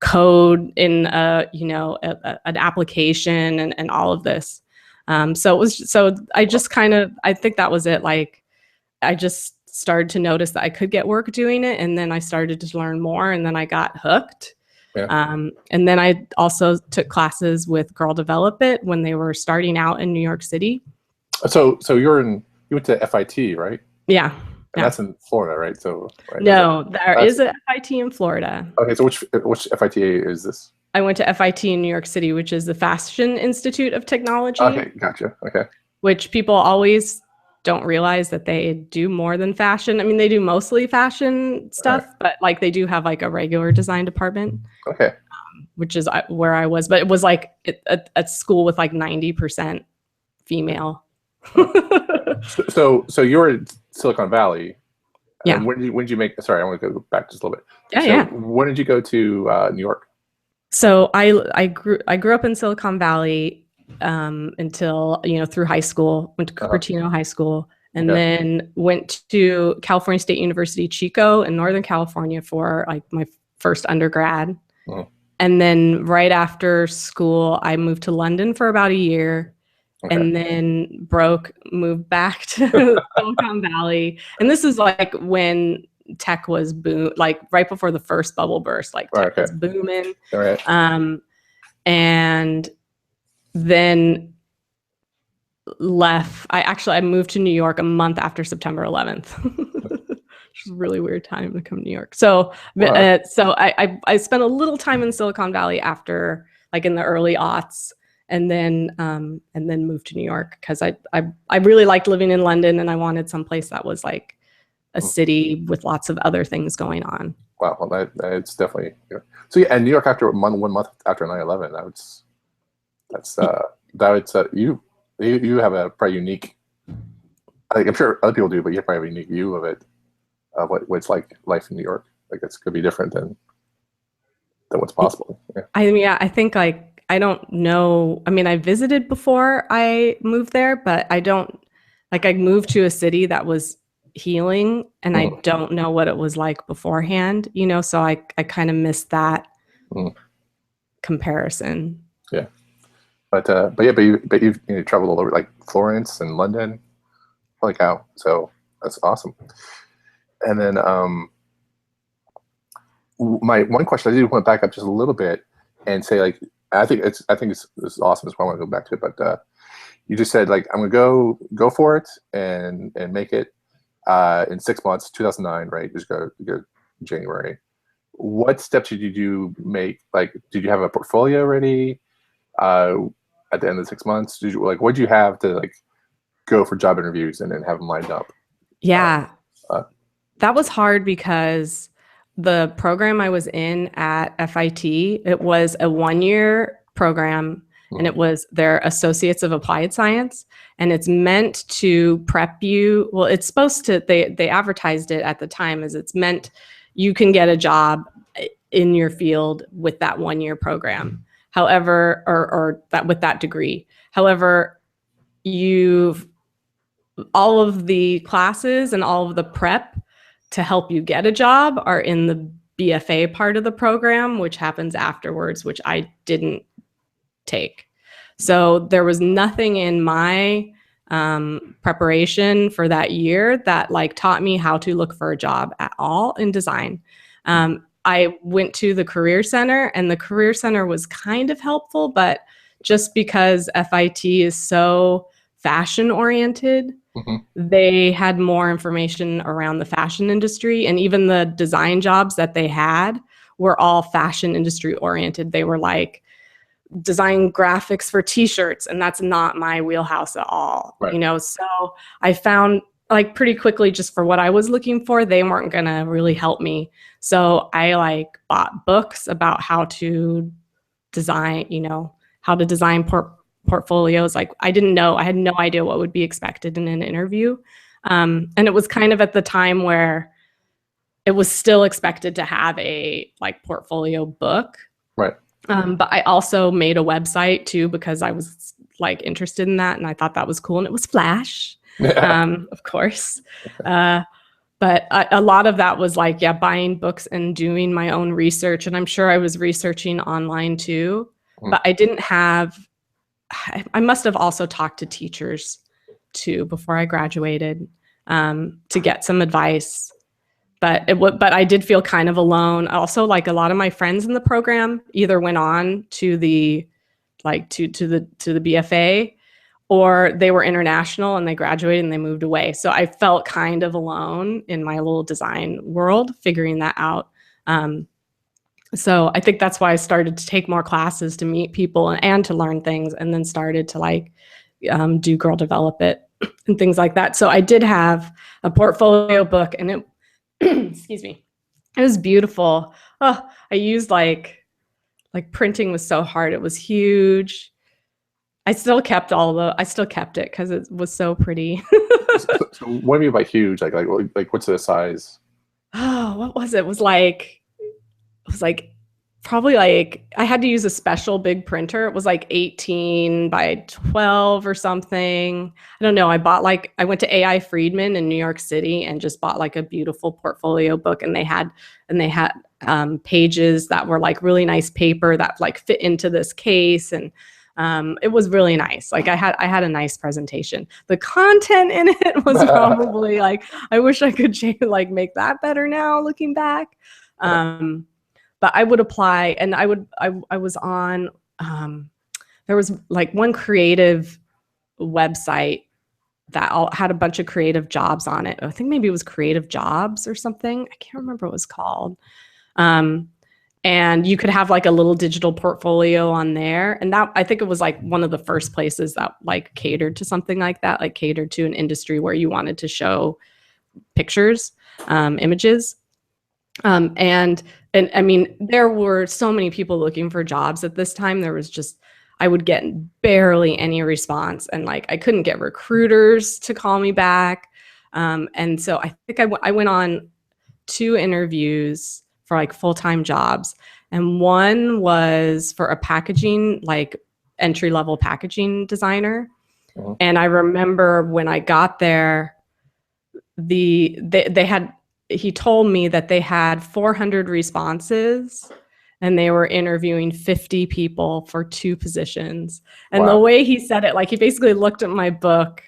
code in an application and all of this. So I just I think that was it. Like I just started to notice that I could get work doing it, and then I started to learn more, and then I got hooked. And then I also took classes with Girl Develop It when they were starting out in New York City. So you went to FIT, right? Yeah. And that's in Florida, right? So no, there is a FIT in Florida. Okay, so which FIT is this? I went to FIT in New York City, which is the Fashion Institute of Technology. Okay, gotcha. Okay. Which people always don't realize that they do more than fashion. I mean, they do mostly fashion stuff, but like they do have like a regular design department. Okay. Which is where I was, but it was like a school with like 90% female. So you're in Silicon Valley. Yeah. When did you make? Sorry, I want to go back just a little bit. Yeah, So yeah. when did you go to New York? So I grew up in Silicon Valley until through high school. Went to Cupertino High School, and then went to California State University, Chico, in Northern California for like my first undergrad. Mhm. And then right after school, I moved to London for about a year. And then moved back to Silicon Valley. And this is like when tech was boom, like right before the first bubble burst, like tech was booming. All right. And then left. I moved to New York a month after September 11th. Which was a really weird time to come to New York. So, so I spent a little time in Silicon Valley after, like in the early aughts, and then moved to New York because I really liked living in London, and I wanted someplace that was like a city with lots of other things going on. Wow, well, that's definitely so. Yeah, and New York after 1 month after 9/11, you have a pretty unique. I'm sure other people do, but you have probably a unique view of it, of what it's like life in New York. Like it's could be different than what's possible. Yeah. I think like. I don't know. I mean, I visited before I moved there, but I moved to a city that was healing, and I don't know what it was like beforehand, so I kind of missed that comparison. Yeah. But you've traveled all over, like Florence and London. Holy cow. So that's awesome. And then my one question, I did want to back up just a little bit and say, like, I think it's awesome. That's why I want to go back to it. But you just said, like, I'm gonna go for it and make it in 6 months, 2009, right? Just go January. What steps did you make? Like, did you have a portfolio ready at the end of the 6 months? Did you what did you have to like go for job interviews and then have them lined up? Yeah, that was hard because the program I was in at FIT, it was a 1-year program, and it was their Associates of Applied Science, and it's meant to prep you. Well, it's supposed to, they advertised it at the time as it's meant you can get a job in your field with that 1-year program. However, or that with that degree. However, all of the classes and all of the prep to help you get a job are in the BFA part of the program, which happens afterwards, which I didn't take. So there was nothing in my preparation for that year that like taught me how to look for a job at all in design. I went to the Career Center, and the Career Center was kind of helpful, but just because FIT is so fashion oriented, they had more information around the fashion industry, and even the design jobs that they had were all fashion industry oriented. They were like design graphics for t-shirts, and that's not my wheelhouse at all. Right. So I found like pretty quickly, just for what I was looking for, they weren't gonna really help me. So I like bought books about how to design, how to design portfolios. Like I had no idea what would be expected in an interview. And it was kind of at the time where it was still expected to have a like portfolio book. Right. But I also made a website too, because I was like interested in that, and I thought that was cool, and it was Flash, of course. But a lot of that was like, buying books and doing my own research. And I'm sure I was researching online too, but I didn't have, I must have also talked to teachers too before I graduated to get some advice. But I did feel kind of alone. Also, like a lot of my friends in the program either went on to the BFA, or they were international and they graduated and they moved away. So I felt kind of alone in my little design world, figuring that out. So I think that's why I started to take more classes to meet people and to learn things, and then started to like do Girl Develop It and things like that. So I did have a portfolio book, and it, excuse me, it was beautiful. Oh, I used like printing was so hard. It was huge. I still kept it because it was so pretty. So what do you mean by huge? Like what's the size? Oh, what was it? It was like probably like I had to use a special big printer. It was like 18 by 12 or something. I don't know. I went to AI Friedman in New York City and just bought like a beautiful portfolio book, and they had pages that were like really nice paper that like fit into this case, and it was really nice. Like I had a nice presentation. The content in it was probably like I wish I could like make that better now looking back. But I would apply, and I was on there was like one creative website that had a bunch of creative jobs on it. I think maybe it was Creative Jobs or something. I can't remember what it was called. And you could have like a little digital portfolio on there. And that, I think it was like one of the first places that like catered to something like that, like catered to an industry where you wanted to show pictures, images. And I mean, there were so many people looking for jobs at this time. There was just, I would get barely any response, and like I couldn't get recruiters to call me back. And so I think I went on 2 interviews for like full-time jobs, and one was for a packaging, like entry-level packaging designer. Mm-hmm. And I remember when I got there, they had, he told me that they had 400 responses and they were interviewing 50 people for 2 positions. And Wow. the way he said it, like he basically looked at my book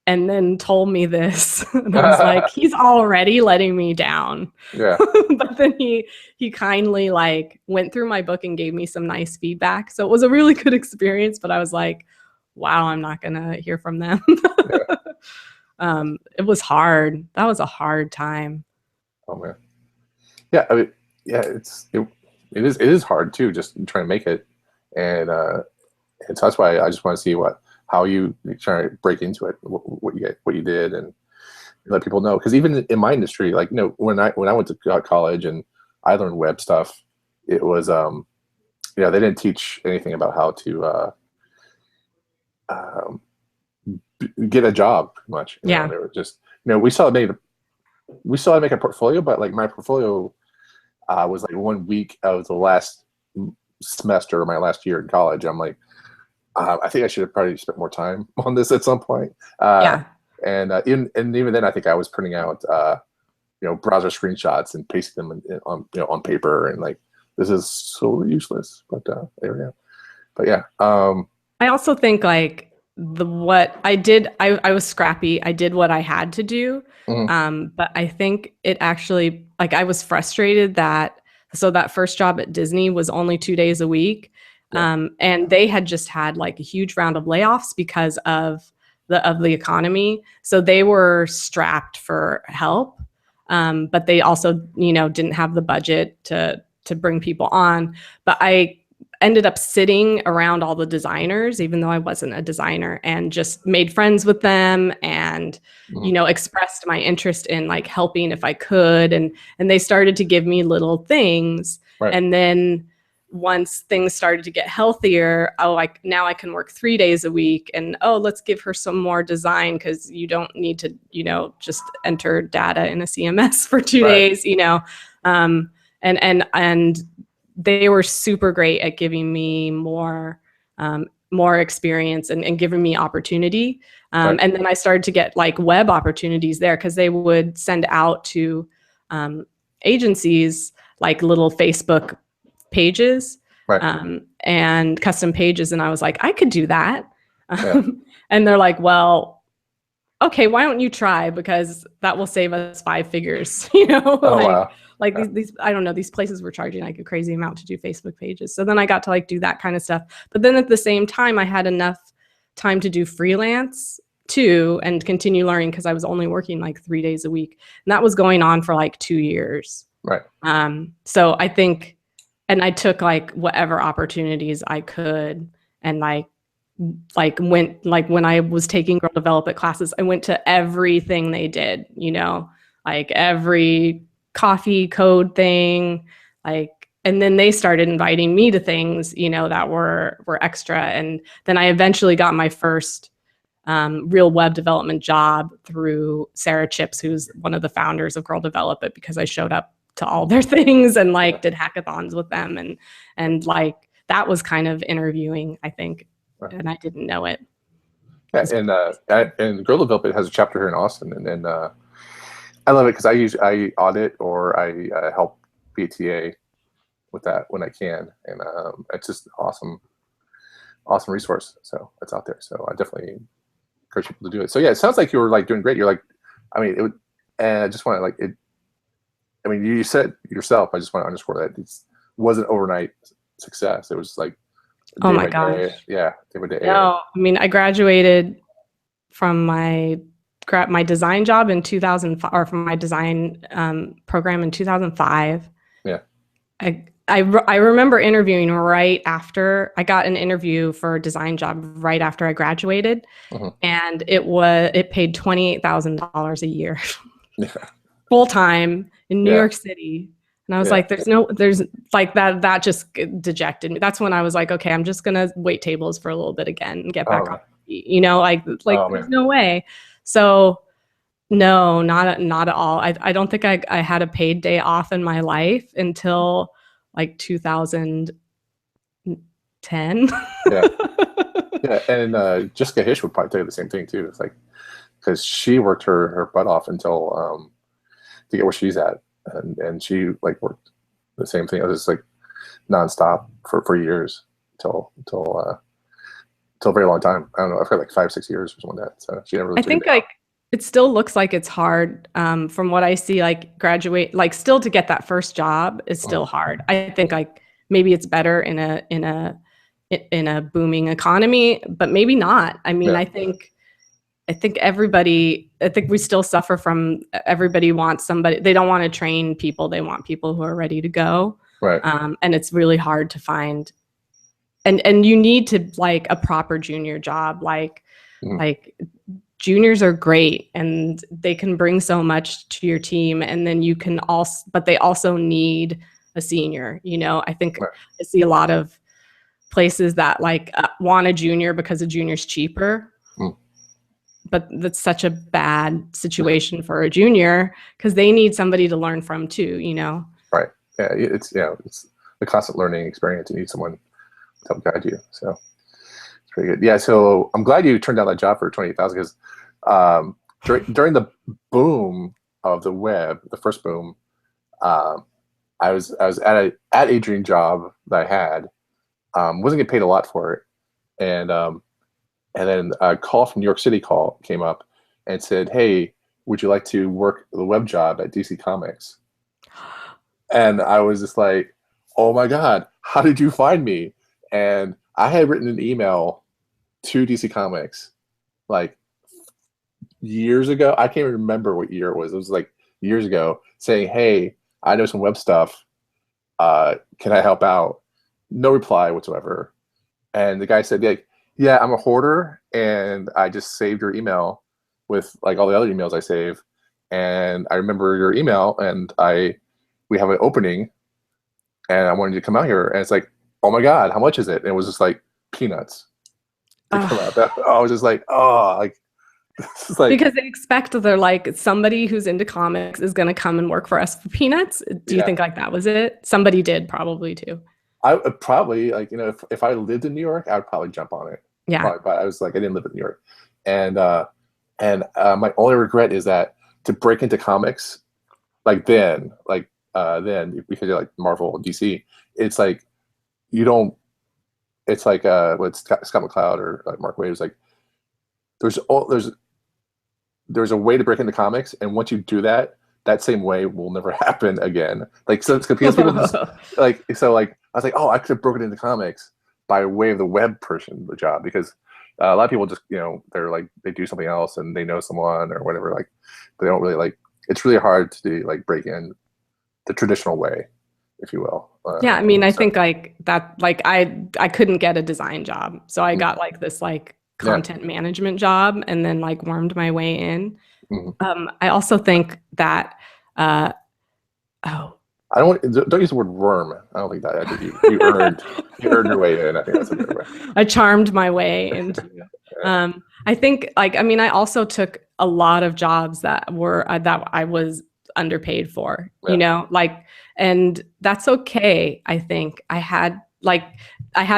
and then told me this. And I was like, he's already letting me down. Yeah. But then he kindly like went through my book and gave me some nice feedback. So it was a really good experience, but I was like, wow, I'm not gonna hear from them. Yeah. It was hard. That was a hard time. Oh man. Yeah, I mean, yeah, it is hard too, just trying to make it, and so that's why I just want to see how you try to break into it, what you did, and let people know. Because even in my industry, like when I went to college and I learned web stuff, it was they didn't teach anything about how to get a job much. Yeah. They were just we still had to make a portfolio, but like my portfolio was like 1 week of the last semester of my last year in college. I'm like, I think I should have probably spent more time on this at some point. Yeah. And even then, I think I was printing out browser screenshots and pasting them on paper, and like this is so useless. But there we go. But yeah. I also think like what I did, I was scrappy. I did what I had to do. Mm-hmm. But I think it actually, like I was frustrated that first job at Disney was only 2 days a week. Yeah. And they had just had like a huge round of layoffs because of the economy. So they were strapped for help. But they also, didn't have the budget to bring people on. But I ended up sitting around all the designers, even though I wasn't a designer, and just made friends with them and, expressed my interest in like helping if I could. And they started to give me little things. Right. And then once things started to get healthier, now I can work 3 days a week, and let's give her some more design, because you don't need to, just enter data in a CMS for 2 days, and they were super great at giving me more experience and giving me opportunity. And then I started to get like web opportunities there, because they would send out to agencies like little Facebook pages and custom pages. And I was like, I could do that. Yeah. And they're like, well, okay, why don't you try? Because that will save us 5 figures, Wow. Like these, I don't know, these places were charging like a crazy amount to do Facebook pages. So then I got to like do that kind of stuff. But then at the same time, I had enough time to do freelance too and continue learning, because I was only working like 3 days a week. And that was going on for like 2 years. Right. So I think, and I took like whatever opportunities I could, and like went, like when I was taking Girl Develop It classes, I went to everything they did, like every coffee code thing, like, and then they started inviting me to things, that were extra. And then I eventually got my first real web development job through Sarah Chips, who's one of the founders of Girl Develop It, because I showed up to all their things and like did hackathons with them, and like that was kind of interviewing, I think, and I didn't know it. Yeah, and Girl Develop It has a chapter here in Austin, and I love it because I audit or I help BTA with that when I can, and it's just awesome resource. So it's out there. So I definitely encourage people to do it. So yeah, it sounds like you were like doing great. You're like, I mean, it would, and I just want to like it. I mean, you said yourself. I just want to underscore that it wasn't overnight success. It was like, oh my gosh, day by day. No, I mean, I graduated from my design job in 2005, or from my design program in 2005. Yeah. I remember interviewing right after I got an interview for a design job right after I graduated, and it paid $28,000 a year, full time in New York City. And I was like, there's like that just dejected me. That's when I was like, okay, I'm just gonna wait tables for a little bit again and get back on, you know, like there's no way. So no, not at all. I don't think I had a paid day off in my life until like 2010. Yeah. And Jessica Hish would probably tell you the same thing too. It's like, because she worked her butt off until to get where she's at, and she like worked the same thing. It was just like nonstop for years till a very long time. I don't know. I've got like 5-6 years or something like that. So she never really I think like it still looks like it's hard from what I see, like graduate, like still to get that first job is still hard. I think like maybe it's better in a booming economy, but maybe not. I mean, I think we still suffer from everybody wants somebody. They don't want to train people. They want people who are ready to go. Right. And it's really hard to find, and you need to like a proper junior job. Like juniors are great and they can bring so much to your team, and then you can also, but they also need a senior, you know. I think I see a lot of places that like want a junior because a junior's cheaper. But that's such a bad situation for a junior because they need somebody to learn from too, you know? Right. Yeah. It's the constant learning experience. You need someone to help guide you. So it's pretty good. Yeah. So I'm glad you turned down that job for 28,000 because during the boom of the web, the first boom, I was at a dream job that I had, wasn't getting paid a lot for it, and then a call from New York City came up and said, "Hey, would you like to work the web job at DC Comics?" And I was just like, "Oh my God, how did you find me?" And I had written an email to DC Comics like years ago. I can't even remember what year it was. It was like years ago, saying, "Hey, I know some web stuff. Can I help out?" No reply whatsoever. And the guy said, "Yeah, I'm a hoarder, and I just saved your email with like all the other emails I save, and I remember your email, and we have an opening, and I wanted you to come out here." And it's like, "Oh my God, how much is it?" And it was just like peanuts. I was just like, "Oh, like this is like," because they expect they're like somebody who's into comics is going to come and work for us for peanuts. Do you think like that was it? Somebody did probably too. I would probably, like, you know, if I lived in New York, I would probably jump on it. Yeah. Probably, but I was like, I didn't live in New York. And my only regret is that to break into comics, like then, because you're like Marvel and DC, it's like, you don't, it's like, what Scott McCloud or like Mark Waid was like, there's a way to break into comics. And once you do that, that same way will never happen again. Like, so it's because people just like, so like, I was like, oh, I could have broken into comics by way of the web portion of the job, because a lot of people just, you know, they're like, they do something else and they know someone or whatever, like, but they don't really like, it's really hard to do, like, break in the traditional way, if you will. Yeah, I mean, I think like that, like I couldn't get a design job, so I got like this like content management job, and then like wormed my way in. I also think that I don't use the word worm. I don't think that. I think you earned your way in. I think that's a good way. I charmed my way into. I think like, I mean, I also took a lot of jobs that were that I was underpaid for, you Yeah. know, like, and that's okay. I think I had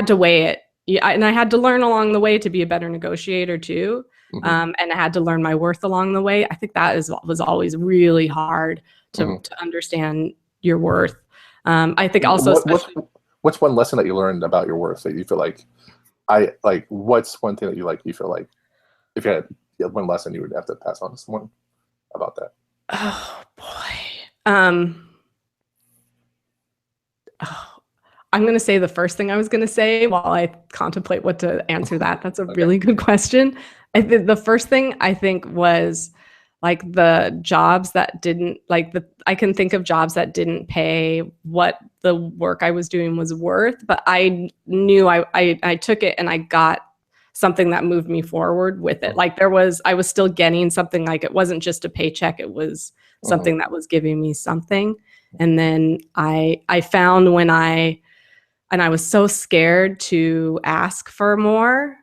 to weigh it. Yeah, and I had to learn along the way to be a better negotiator too. Hmm. And I had to learn my worth along the way. I think that was always really hard Hmm. to understand your worth. I think also, What, especially, what's one lesson that you learned about your worth that you feel like I like? What's one thing that you feel like if you had one lesson you would have to pass on to someone about that? oh boy. Oh, I'm going to say the first thing I was going to say while I contemplate what to answer that. That's a Okay. really good question. The first thing I think was like the jobs that didn't like the I can think of jobs that didn't pay what the work I was doing was worth, but I knew I took it and I got something that moved me forward with it. Like I was still getting something, like it wasn't just a paycheck, it was Hmm. something that was giving me something. And then I found and I was so scared to ask for more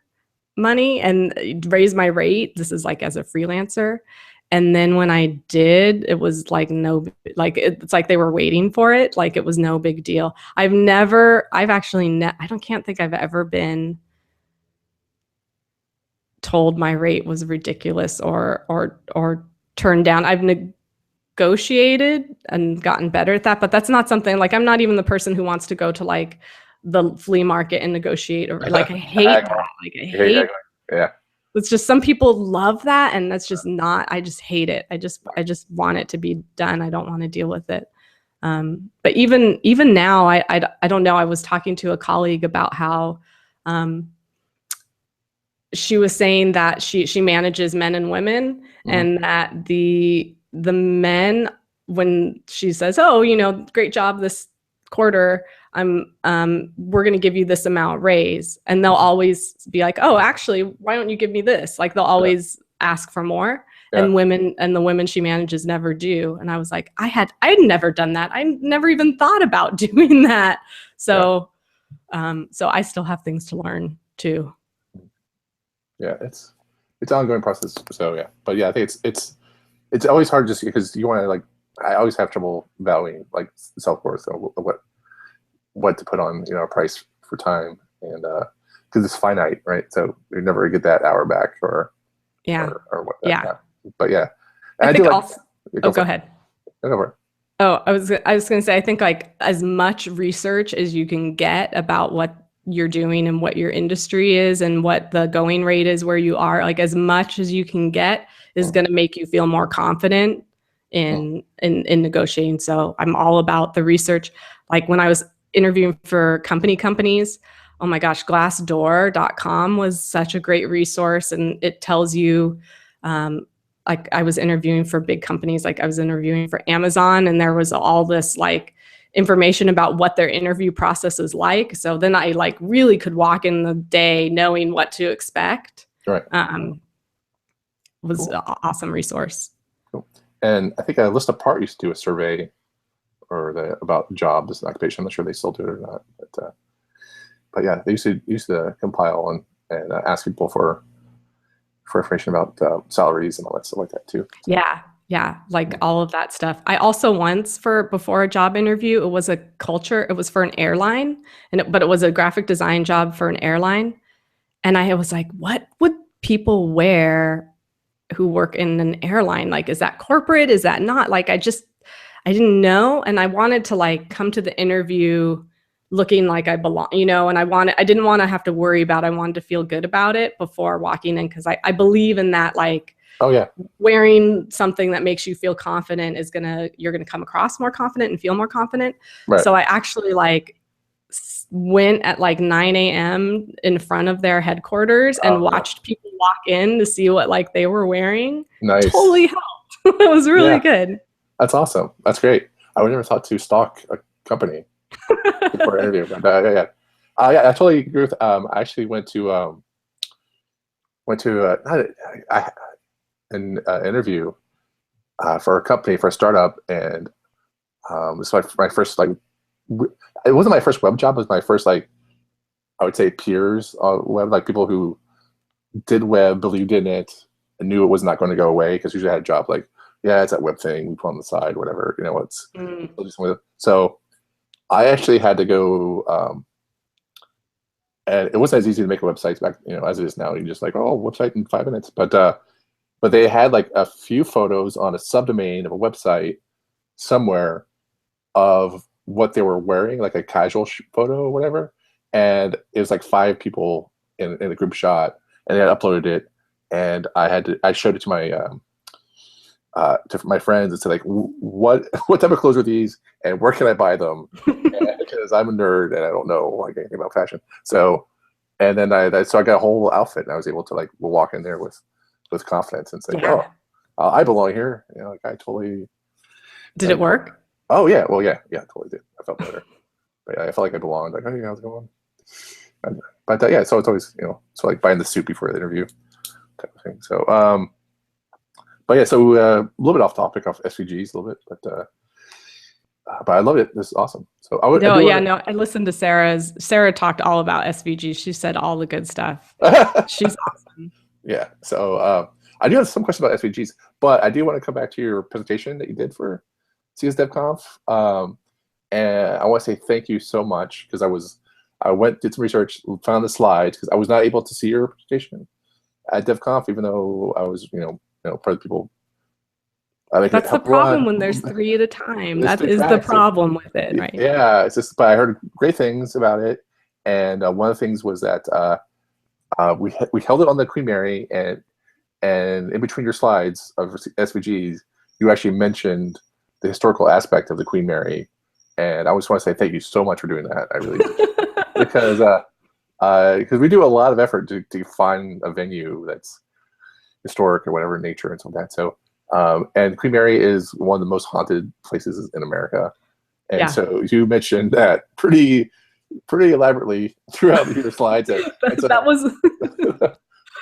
money and raise my rate. This is like as a freelancer. And then when I did, it was like it's like they were waiting for it. Like it was no big deal. I can't think I've ever been told my rate was ridiculous or turned down. I've negotiated and gotten better at that, but that's not something like I'm not even the person who wants to go to like the flea market and negotiate, or like I hate that. Like I hate Yeah. it's just some people love that, and that's just not, I just hate it. I just want it to be done. I don't want to deal with it. But even now, I don't know. I was talking to a colleague about how um, she was saying that she manages men and women, Hmm. and that the men, when she says, oh, you know, great job this quarter, we're going to give you this amount raise, and they'll always be like, oh, actually, why don't you give me this? Like they'll Yeah. always ask for more. Yeah. And the women she manages never do. And I was like, I'd never done that. I never even thought about doing that. Yeah. So so I still have things to learn too. Yeah. It's an ongoing process. So yeah, but yeah, I think it's always hard just because you want to like. I always have trouble valuing like self worth and what to put on a price for time, and because it's finite, right? So you're never gonna get that hour back Yeah. or what that Yeah. time. But yeah, I and I do think like. also, oh, Go go for it. ahead. Go for it. Oh, I was going to say, I think like as much research as you can get about what you're doing and what your industry is and what the going rate is where you are, like as much as you can get is Mm, going to make you feel more confident mm, in negotiating. So I'm all about the research. Like when I was interviewing for companies, oh my gosh, glassdoor.com was such a great resource, and it tells you like I was interviewing for big companies, like I was interviewing for Amazon, and there was all this like information about what their interview process is like. So then I like really could walk in the day knowing what to expect. right. Was Cool. an awesome resource. Cool. And I think List Apart used to do a survey about jobs and occupation. I'm not sure they still do it or not, but yeah, they used to compile and ask people for information about salaries and all that stuff like that too. So, Yeah. Yeah. Like all of that stuff. I also once before a job interview, it was it was for an airline, but it was a graphic design job for an airline. And I was like, what would people wear who work in an airline? Like, is that corporate? Is that not? Like, I didn't know. And I wanted to like come to the interview looking like I belong, and I didn't want to have to worry about, I wanted to feel good about it before walking in. Cause I believe in that, like oh yeah, wearing something that makes you feel confident you're going to come across more confident and feel more confident. right. So I actually like went at like 9 a.m. in front of their headquarters and Oh yeah, watched people walk in to see what like they were wearing. nice. Totally helped. It was really Yeah, good. that's awesome. That's great. I would never thought to stalk a company before an interview, but yeah. Yeah, I totally agree with. I actually went to an interview for a company for a startup, and this was my first like. It wasn't my first web job. It was my first like I would say peers web, like people who did web, believed in it, and knew it was not going to go away because usually I had a job like, yeah, it's that web thing we put on the side, whatever, it's. So I actually had to go, and it wasn't as easy to make a website back, as it is now. You just like, oh, website in 5 minutes, but they had like a few photos on a subdomain of a website somewhere of what they were wearing, like a casual photo or whatever, and it was like 5 people in a group shot, and they had uploaded it, and I showed it to my friends and said like, what type of clothes are these, and where can I buy them? Because I'm a nerd and I don't know like anything about fashion. So, and then I got a whole outfit, and I was able to like walk in there with confidence and say, oh, I belong here. Like I totally. Did it work? Oh yeah, well yeah, totally did. I felt better. But yeah, I felt like I belonged. Like, hey, how's it going? But yeah, so it's always so like buying the suit before the interview type of thing. So but yeah, so a little bit off topic, off SVGs a little bit, but I love it. This is awesome. So I listened to Sarah talked all about SVG. She said all the good stuff. She's awesome. Yeah. So I do have some questions about SVGs, but I do want to come back to your presentation that you did for CS DevConf. And I want to say thank you so much, because I did some research, found the slides, because I was not able to see your presentation at DevConf, even though I was, part of the people. That's the problem when there's 3 at a time. That is the problem with it, right? Yeah, it's just, but I heard great things about it, and one of the things was that we held it on the Queen Mary, and in between your slides of SVGs, you actually mentioned the historical aspect of the Queen Mary, and I just want to say thank you so much for doing that. I really do. because we do a lot of effort to find a venue that's historic or whatever nature and stuff like that. So and Queen Mary is one of the most haunted places in America, and so you mentioned that pretty elaborately throughout your slides. That was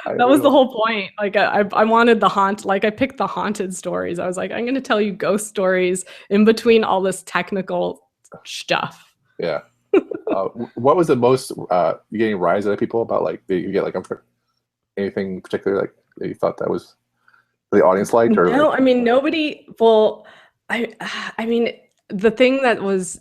that was the whole point. Like I wanted I picked the haunted stories. I was like, I'm going to tell you ghost stories in between all this technical stuff. Yeah. What was the most you getting rise out of people about, like, you get like anything particular like that you thought that was the audience liked? Or no, I mean nobody. Well, I mean the thing that was,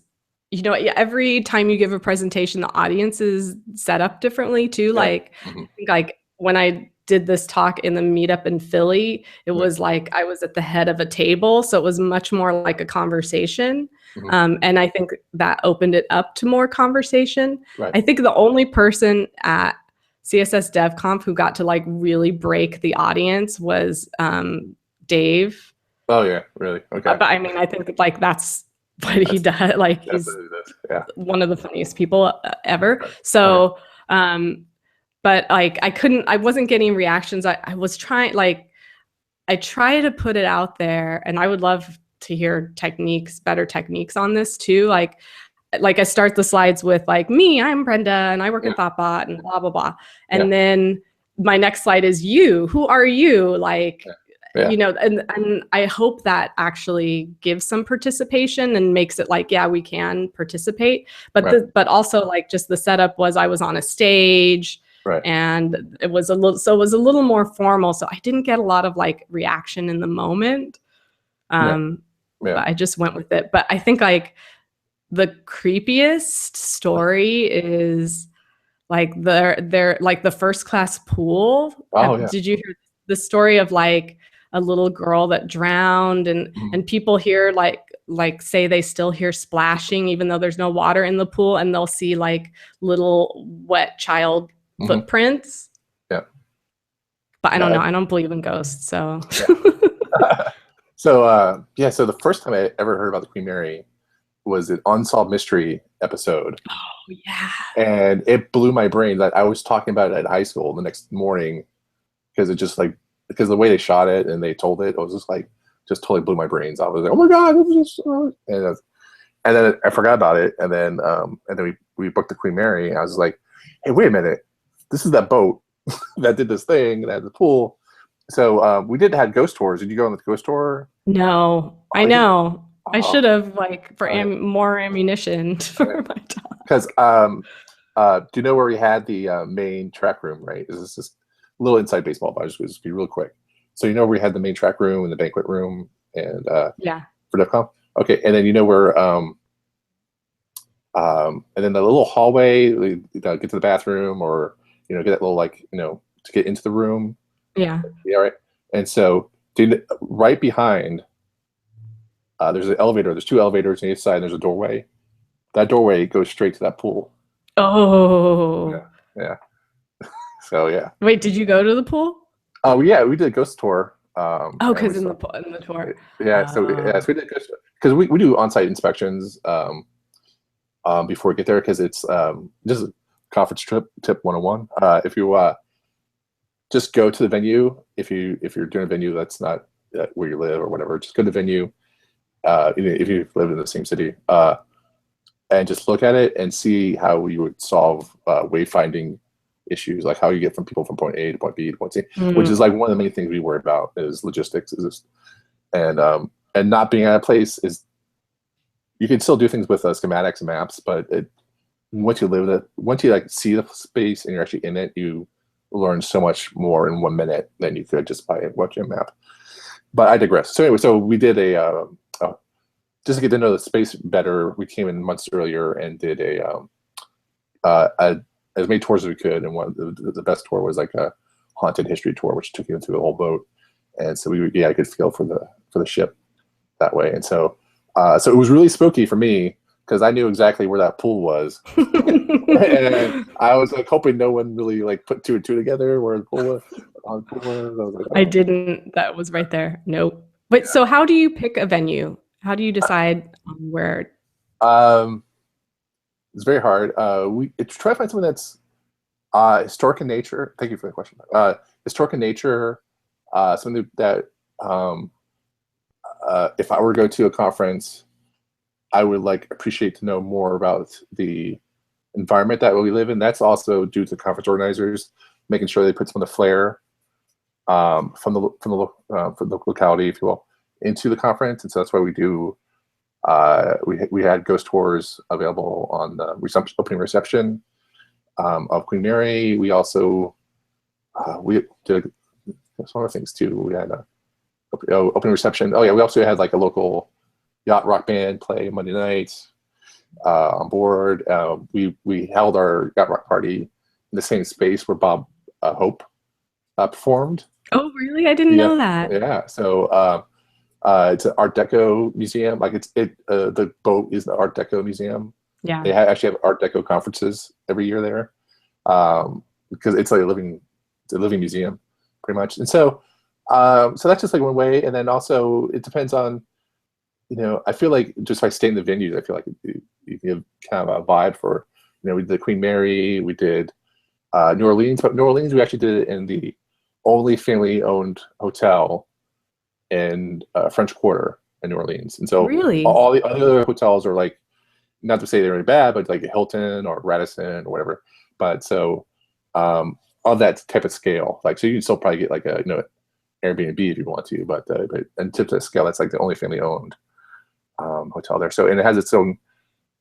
every time you give a presentation, the audience is set up differently too. Yeah. Like, I think like when I did this talk in the meetup in Philly, it was like I was at the head of a table, so it was much more like a conversation. And I think that opened it up to more conversation. Right. I think the only person at CSS DevConf who got to like really break the audience was Dave. Oh yeah, really? Okay. But I mean, I think like that's what he does. Like he's one of the funniest people ever. Right. So, but like I wasn't getting reactions. I was trying, like, I try to put it out there, and I would love to hear better techniques on this too. Like I start the slides with like, I'm Brenda and I work in ThoughtBot and blah, blah, blah. And then my next slide is you, who are you? Like, and I hope that actually gives some participation and makes it like, yeah, we can participate. But but also like just the setup was I was on a stage. Right. And it was a little more formal. So I didn't get a lot of like reaction in the moment. But I just went with it. But I think like the creepiest story is like they're like the first class pool. Did you hear the story of like a little girl that drowned and people here like say they still hear splashing even though there's no water in the pool, and they'll see like little wet child footprints. Yeah. But I don't know. I don't believe in ghosts, so. So so the first time I ever heard about the Queen Mary was an Unsolved Mystery episode. Oh yeah. And it blew my brain that I was talking about it at high school the next morning, because because the way they shot it and they told it was just totally blew my brains. I was like, oh my god, it was just, and then I forgot about it, and then we booked the Queen Mary, and I was like, hey, wait a minute, this is that boat that did this thing that had the pool. So we did have ghost tours. Did you go on the ghost tour? No, I know. I should have, like, for more ammunition for my talk. Because do you know where we had the main track room? Right? Is this just little inside baseball, but I'll just be real quick. So we had the main track room and the banquet room, and Yeah. for DEF CON. Okay, and then where and then the little hallway, get to the bathroom, or get that little to get into the room. Yeah. Yeah, right. And so right behind, there's an elevator. There's 2 elevators on each side. And there's a doorway. That doorway goes straight to that pool. Oh. Yeah. So yeah. Wait, did you go to the pool? Oh yeah, we did a ghost tour. Oh, because in the tour. Yeah. So so we did ghost because we do on-site inspections before we get there, because it's just a conference tip 101. If you just go to the venue, if you're doing a venue that's not where you live or whatever, just go to the venue. If you live in the same city, and just look at it and see how you would solve wayfinding issues, like how you get people from point A to point B to point C, which is like one of the main things we worry about is logistics. And not being at a place is, you can still do things with schematics and maps, but once you live it, once you see the space and you're actually in it, you learn so much more in 1 minute than you could just by watching a map. But I digress. So anyway, so we did just to get to know the space better, we came in months earlier and did as many tours as we could. And the best tour was like a haunted history tour, which took you into the whole boat. And so we a good feel for the ship that way. And so it was really spooky for me, because I knew exactly where that pool was. And I was hoping no one really put 2 and 2 together where the pool was. I was like, oh. I didn't. That was right there. Nope. But so how do you pick a venue? How do you decide where? It's very hard. We try to find something that's historic in nature. Thank you for the question. Historic in nature, something that if I were to go to a conference, I would appreciate to know more about the environment that we live in. That's also due to conference organizers making sure they put some of the flair from the locality, if you will, into the conference. And so that's why we do. We had ghost tours available on the opening reception of Queen Mary. We also we did some other things too. We had opening reception. Oh yeah, we also had a local yacht rock band play Monday nights on board. We held our yacht rock party in the same space where Bob Hope performed. Oh really? I didn't know that. Yeah. So it's an Art Deco museum. The boat is the Art Deco museum. Yeah. They actually have Art Deco conferences every year there, because it's like a living museum, pretty much. And so that's just one way. And then also it depends on, I feel like just by staying in the venues, I feel like you give kind of a vibe for, we did Queen Mary, we did New Orleans, but New Orleans we actually did it in the only family-owned hotel in French Quarter in New Orleans. And so really, all the other hotels are not to say they're really bad, but like Hilton or Radisson or whatever. But so on that type of scale, so you can still probably get a Airbnb if you want to, but and to that scale, that's the only family-owned hotel there. So, and it has its own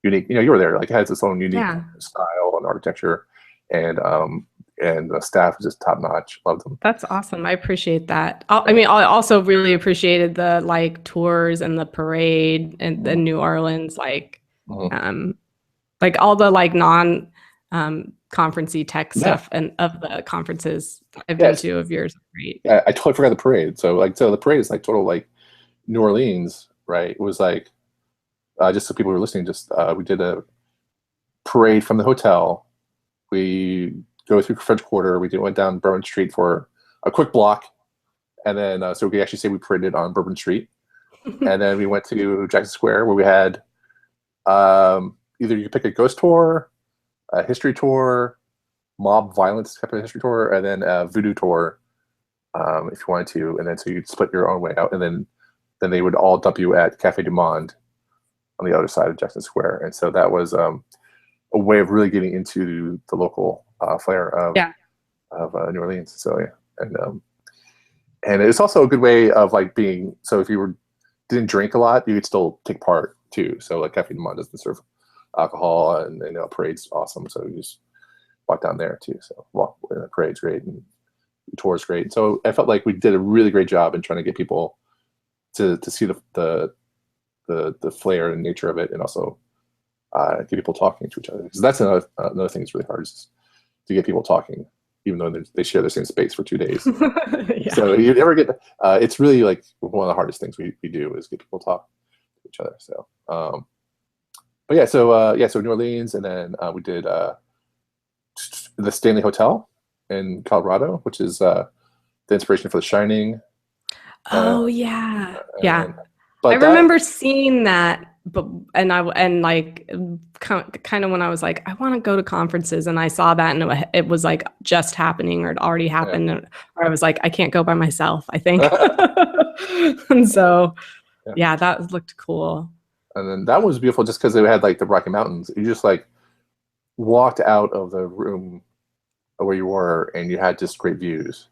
unique, you were there, it has its own unique style and architecture, and the staff is just top notch. Love them. That's awesome. I appreciate that. I also really appreciated the tours and the parade and the New Orleans, all the non conferencey tech stuff and of the conferences I've been to of yours. Great. Yeah, I totally forgot the parade. So the parade is total New Orleans, right? It was just so people who are listening, we did a parade from the hotel. We go through French Quarter. We went down Bourbon Street for a quick block, and then so we could actually say we paraded on Bourbon Street. And then we went to Jackson Square, where we had either you pick a ghost tour, a history tour, mob violence type of history tour, and then a voodoo tour if you wanted to. And then so you'd split your own way out, and then they would all dump you at Cafe du Monde on the other side of Jackson Square. And so that was a way of really getting into the local flair of New Orleans. So yeah, and it's also a good way of being. So if you didn't drink a lot, you could still take part too. So Cafe du Monde doesn't serve alcohol, and parade's awesome. So you just walk down there too. So the parade's great, and you tour is great. So I felt like we did a really great job in trying to get people to see the flair and nature of it, and also get people talking to each other. Because that's another thing that's really hard, is to get people talking, even though they share the same space for 2 days. Yeah. So you never get. It's really like one of the hardest things we do is get people to talk to each other. So, but yeah, so New Orleans, and then we did the Stanley Hotel in Colorado, which is the inspiration for The Shining. Oh yeah, yeah. But I remember seeing that, but like kind of when I was like, I want to go to conferences, and I saw that, and it was like just happening, or it already happened, or I was like, I can't go by myself, I think. And so, yeah, that looked cool. And then that was beautiful, just because they had like the Rocky Mountains. You just like walked out of the room where you were, and you had just great views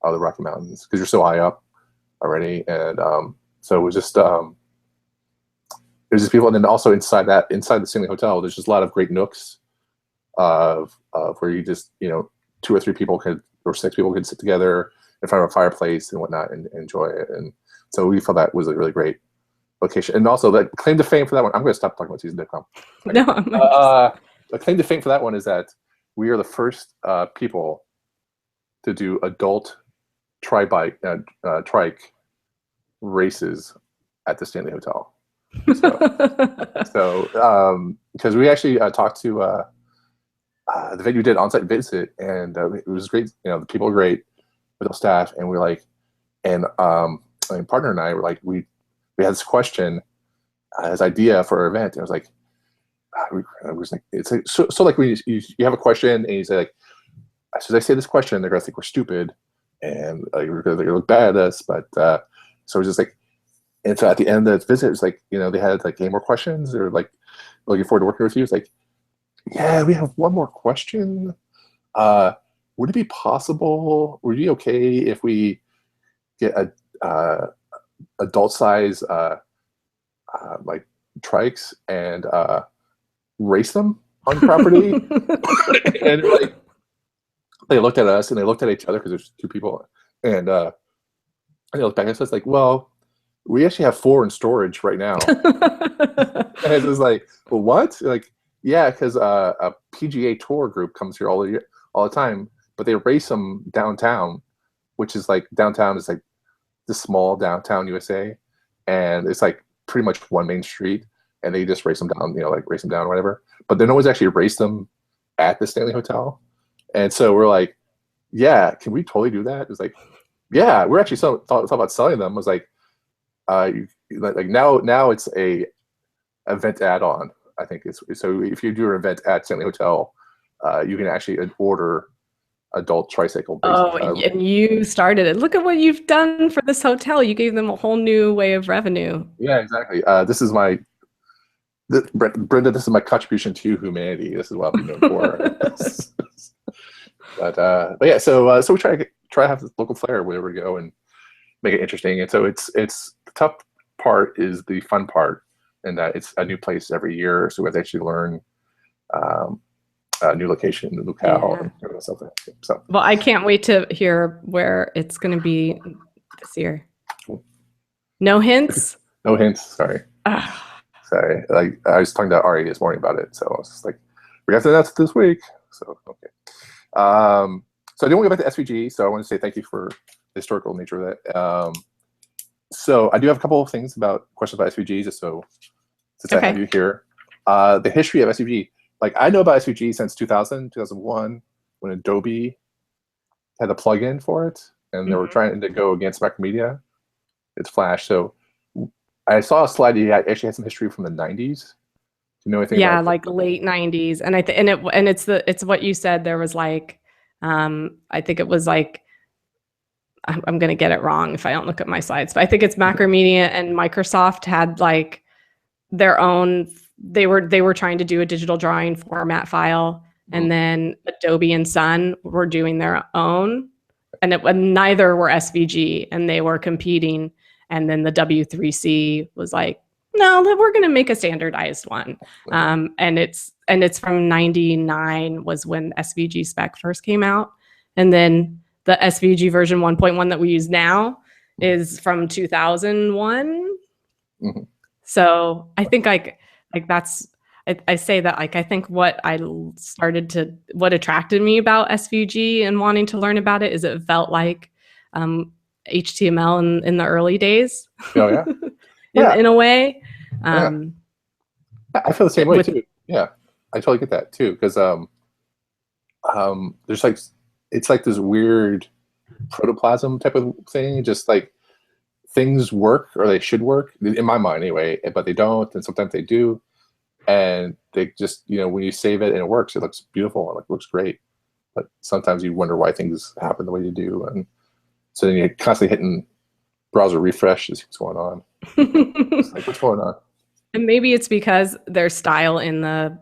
of the Rocky Mountains because you're so high up already. And so it was just people. And then also inside the Stanley Hotel, there's just a lot of great nooks of where you just, 2 or 3 people or 6 people could sit together in front of a fireplace and whatnot and enjoy it. And so we felt that was a really great location. And also, the claim to fame for that one, I'm going to stop talking about season.com. No, the claim to fame for that one is that we are the first people to do adult trike races at the Stanley Hotel. So because we actually talked to the venue, did on-site visit, and it was great. The people were great with the staff, and we're like, and my partner and I were like, we had this question, this idea for our event, and I was like, it's like, so like you have a question, and you say like, as I say this question, they're gonna think we're stupid, and they're gonna look bad at us, but so it's just like, and so at the end of the visit, it's like, they had like any more questions, or like looking forward to working with you. It's like, yeah, we have one more question. Would it be possible? Would it be okay if we get a adult size like trikes and race them on property? And like, they looked at us and they looked at each other, because there's 2 people, and they looked back at us like, well, we actually have 4 in storage right now. And it was like, well, what? Like, yeah, because a PGA Tour group comes here all the time, but they race them downtown, which is like, downtown is like this small downtown USA, and it's like pretty much one main street, and they just race them down, like race them down or whatever. But no one's actually raced them at the Stanley Hotel. And so we're like, yeah, can we totally do that? It's like, yeah, we're actually thought about selling them. It was like, like now it's a event add-on. I think it's, so if you do an event at Stanley Hotel, you can actually order adult tricycle. And you started it. Look at what you've done for this hotel. You gave them a whole new way of revenue. Yeah, exactly. This is Brenda, this is my contribution to humanity. This is what I'm known for. But yeah, so we try to have this local flair wherever we go and make it interesting. And so it's the tough part is the fun part, and that it's a new place every year, so we have to actually learn a new location, new locale, and stuff like that. So, well, I can't wait to hear where it's going to be this year. No hints? No hints. Sorry. Sorry. Like, I was talking to Ari this morning about it, so I was just like, we have to announce it this week. So okay. So I do want to go back to SVG. So I want to say thank you for the historical nature of that. So I do have a couple of things about questions about SVG, just so since I have you here. The history of SVG. Like, I know about SVG since 2000, 2001, when Adobe had a plugin for it, and they were trying to go against Macromedia. It's Flash. So I saw a slide. You actually had some history from the 90s. Do you know anything? Yeah, like late 90s, and it's what you said. There was like, I think it was like, I'm gonna get it wrong if I don't look at my slides, but I think it's Macromedia and Microsoft had like their own. They were trying to do a digital drawing format file, and then Adobe and Sun were doing their own, and neither were SVG, and they were competing. And then the W3C was like, no, we're going to make a standardized one. And it's from 99 was when SVG spec first came out. And then the SVG version 1.1 that we use now is from 2001. Mm-hmm. So I think like that's, I say that like I think what attracted me about SVG and wanting to learn about it is it felt like HTML in the early days. Oh yeah, in a way. Yeah. I feel the same way too. Yeah, I totally get that too, because there's like, it's like this weird protoplasm type of thing, just like things work, or they should work in my mind anyway, but they don't, and sometimes they do, and they just, you know, when you save it and it works, it looks beautiful and it looks great, but sometimes you wonder why things happen the way you do, and so then you're constantly hitting browser refresh to see what's going on. It's like, what's going on? And maybe it's because there's style in the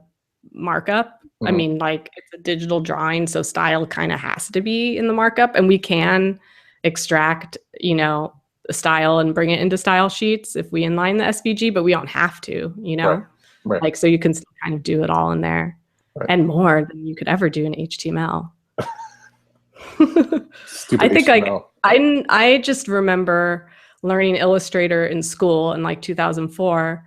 markup. Mm-hmm. I mean, like, it's a digital drawing, so style kind of has to be in the markup, and we can extract, you know, the style and bring it into style sheets if we inline the SVG, but we don't have to, you know? Right. Like, so you can still kind of do it all in there, and more than you could ever do in HTML. Stupid I think HTML. like I just remember learning Illustrator in school in like 2004,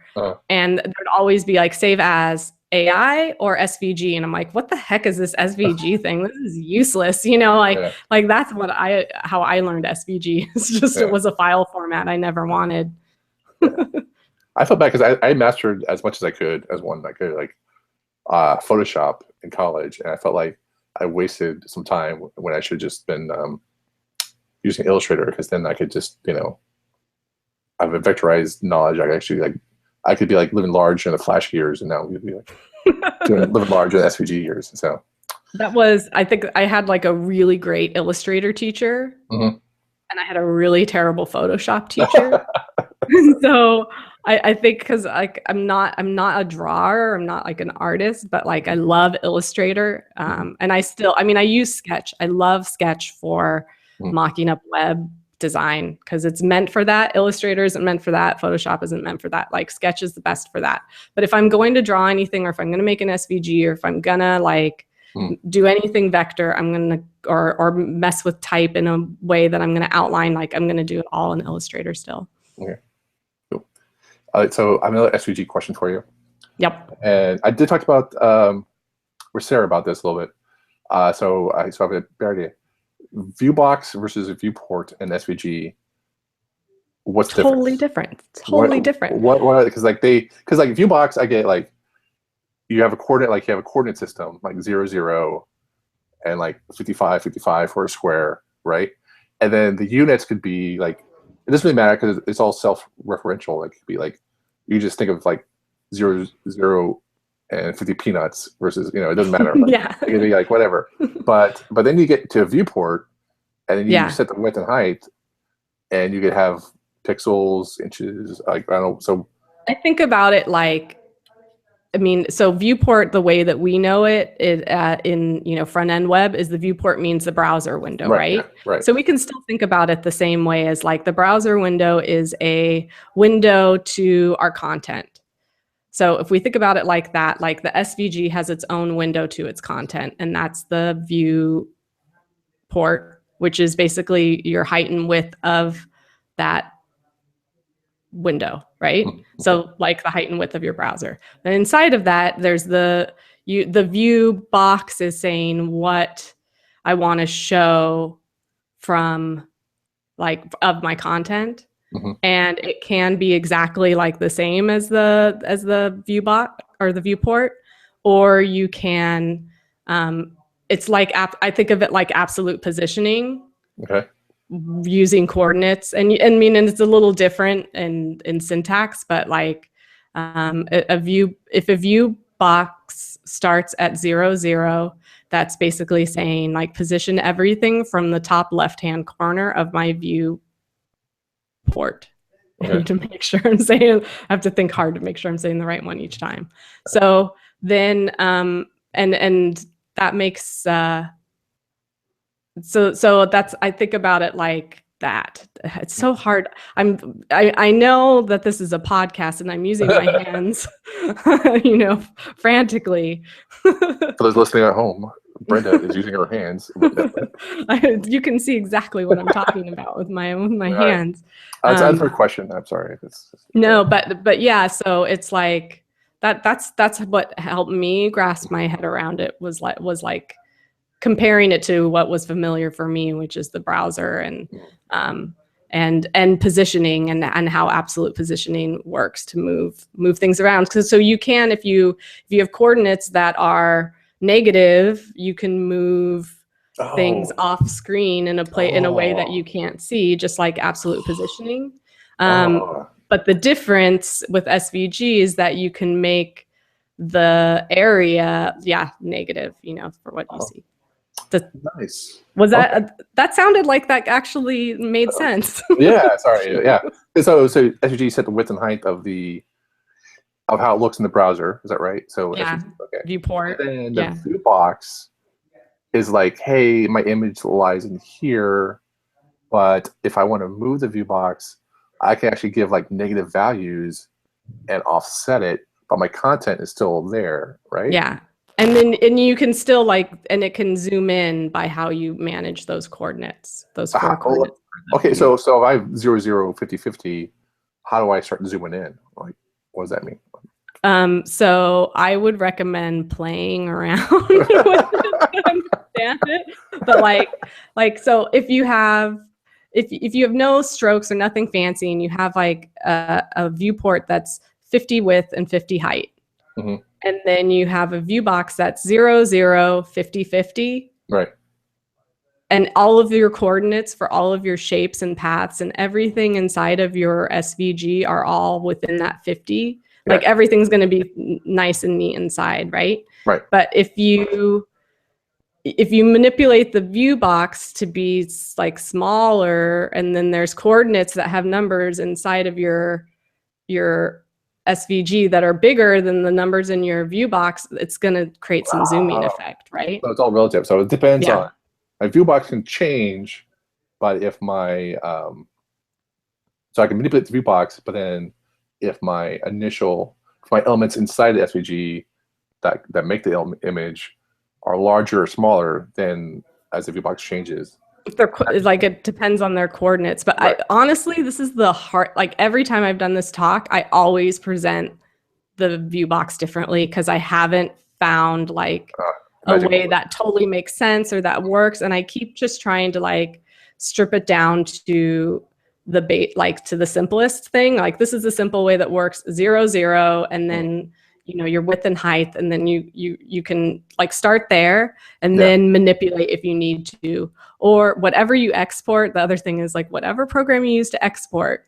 and there'd always be like save as AI or SVG, and I'm like, what the heck is this SVG thing? This is useless, you know? Like that's how I learned SVG. It's just it was a file format I never wanted. I felt bad because I mastered as much as I could, like Photoshop in college, and I felt like I wasted some time when I should have just been using Illustrator, because then I could just, you know, I have a vectorized knowledge. I actually like, I could be like living large in the Flash years, and now we'd be like living large in the SVG years. So that was, I think I had like a really great Illustrator teacher, and I had a really terrible Photoshop teacher. So I think because like I'm not a drawer, I'm not like an artist, but like I love Illustrator, and I use Sketch. I love Sketch for mocking up web design because it's meant for that. Illustrator isn't meant for that. Photoshop isn't meant for that. Like Sketch is the best for that. But if I'm going to draw anything, or if I'm going to make an SVG, or if I'm gonna like do anything vector, I'm gonna or mess with type in a way that I'm gonna outline, like I'm gonna do it all in Illustrator still. Okay. Cool. So I have another SVG question for you. Yep. And I did talk about with Sarah about this a little bit. So I have a better idea. Viewbox versus a viewport in SVG. What's totally different? Totally different. What? Because like viewbox, I get like you have a coordinate system like 0, 0, and like 55, 55 for a square, right? And then the units could be like, it doesn't really matter because it's all self-referential. It could be like, you just think of like 0, 0, and 50 peanuts versus, you know, it doesn't matter. Like, it can be like whatever. But then you get to a viewport, and then you set the width and height, and you could have pixels, inches, like, I don't know. So I think about it like, I mean, so viewport, the way that we know it in, you know, front end web, is the viewport means the browser window, right? Yeah, right. So we can still think about it the same way as like the browser window is a window to our content. So if we think about it like that, like the SVG has its own window to its content, and that's the viewport, which is basically your height and width of that window, right? So like the height and width of your browser. Then inside of that, there's the view box is saying what I want to show from like of my content. And it can be exactly like the same as the view bot or the viewport, or you can it's like I think of it like absolute positioning. Okay. Using coordinates, and I mean, and it's a little different in syntax, but like if a view box starts at 0, 0, that's basically saying like position everything from the top left-hand corner of my view port. Okay. I need to make sure I'm saying, I have to think hard to make sure I'm saying the right one each time. So then, and that makes, so that's, I think about it like that. It's so hard. I know that this is a podcast and I'm using my hands, you know, frantically. For those listening at home, Brenda is using her hands. You can see exactly what I'm talking about with my Right. hands. That's an unfair question. I'm sorry. No, but yeah, so it's like that's what helped me grasp my head around it was like comparing it to what was familiar for me, which is the browser and positioning and how absolute positioning works to move things around. So you can, if you have coordinates that are negative, you can move things off screen in a way that you can't see, just like absolute positioning. But the difference with SVG is that you can make the area, negative, for what you see. Nice. Was that that sounded like that actually made sense? Yeah, sorry. Yeah. So SVG set the width and height of how it looks in the browser. Is that right? So Yeah. SVG, okay. Viewport. And then the view box is like, hey, my image lies in here, but if I want to move the view box, I can actually give like negative values and offset it, but my content is still there, right? Yeah. And you can still and it can zoom in by how you manage those coordinates, those 4 coordinates. Okay, so if I have 0, 0, 50, 50, how do I start zooming in? Like, what does that mean? So I would recommend playing around with it to understand it. But so if you have no strokes or nothing fancy and you have like a viewport that's 50 width and 50 height, and then you have a view box that's 0, 0, 50, 50. Right. And all of your coordinates for all of your shapes and paths and everything inside of your SVG are all within that 50. Yeah. Like everything's going to be nice and neat inside, right? Right. But if you manipulate the view box to be like smaller, and then there's coordinates that have numbers inside of your SVG that are bigger than the numbers in your view box, it's going to create some zooming effect, right? So it's all relative. So it depends on my view box can change, but if my so I can manipulate the view box, but then if my elements inside the SVG that make the image are larger or smaller, then as the view box changes. It depends on their coordinates, but right. Honestly, this is the hard. Like every time I've done this talk, I always present the view box differently because I haven't found like a way that totally makes sense or that works, and I keep just trying to strip it down to to the simplest thing. Like this is the simple way that works: 0, 0, and then your width and height, and then you can start there and then manipulate if you need to, or whatever you export. The other thing is whatever program you use to export,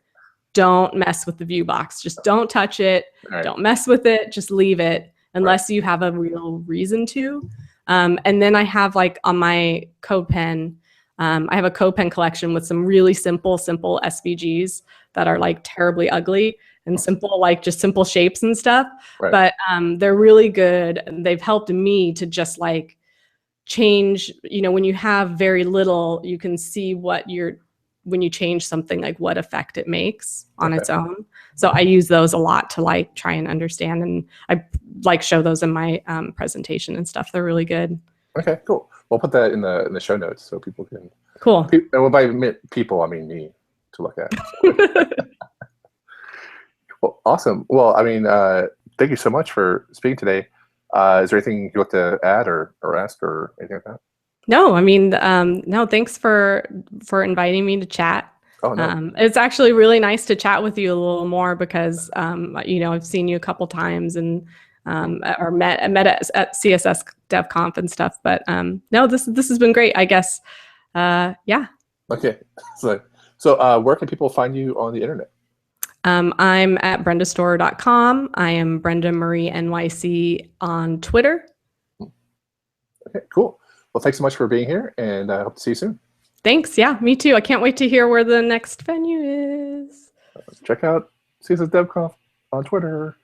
don't mess with the view box. Just don't touch it. Right. Don't mess with it. Just leave it unless you have a real reason to. And then I have on my CodePen, I have a CodePen collection with some really simple SVGs that are terribly ugly and simple, just simple shapes and stuff. Right. But they're really good. They've helped me to just change, when you have very little, you can see when you change something, what effect it makes on its own. So I use those a lot to try and understand, and I show those in my presentation and stuff. They're really good. Okay, cool. We'll put that in the show notes so people can. Cool. And by people, I mean me to look at. So. Well, awesome. Well, I mean, thank you so much for speaking today. Is there anything you'd like to add or ask or anything like that? No, I mean, no, thanks for inviting me to chat. Oh, no. It's actually really nice to chat with you a little more because, I've seen you a couple times and or met at CSS DevConf and stuff. But no, this has been great, I guess. Yeah. Okay. So where can people find you on the internet? I'm at brendastore.com. I am Brenda Marie NYC on Twitter. Okay, cool. Well, thanks so much for being here, and I hope to see you soon. Thanks. Yeah, me too. I can't wait to hear where the next venue is. Check out CSS DevConf on Twitter.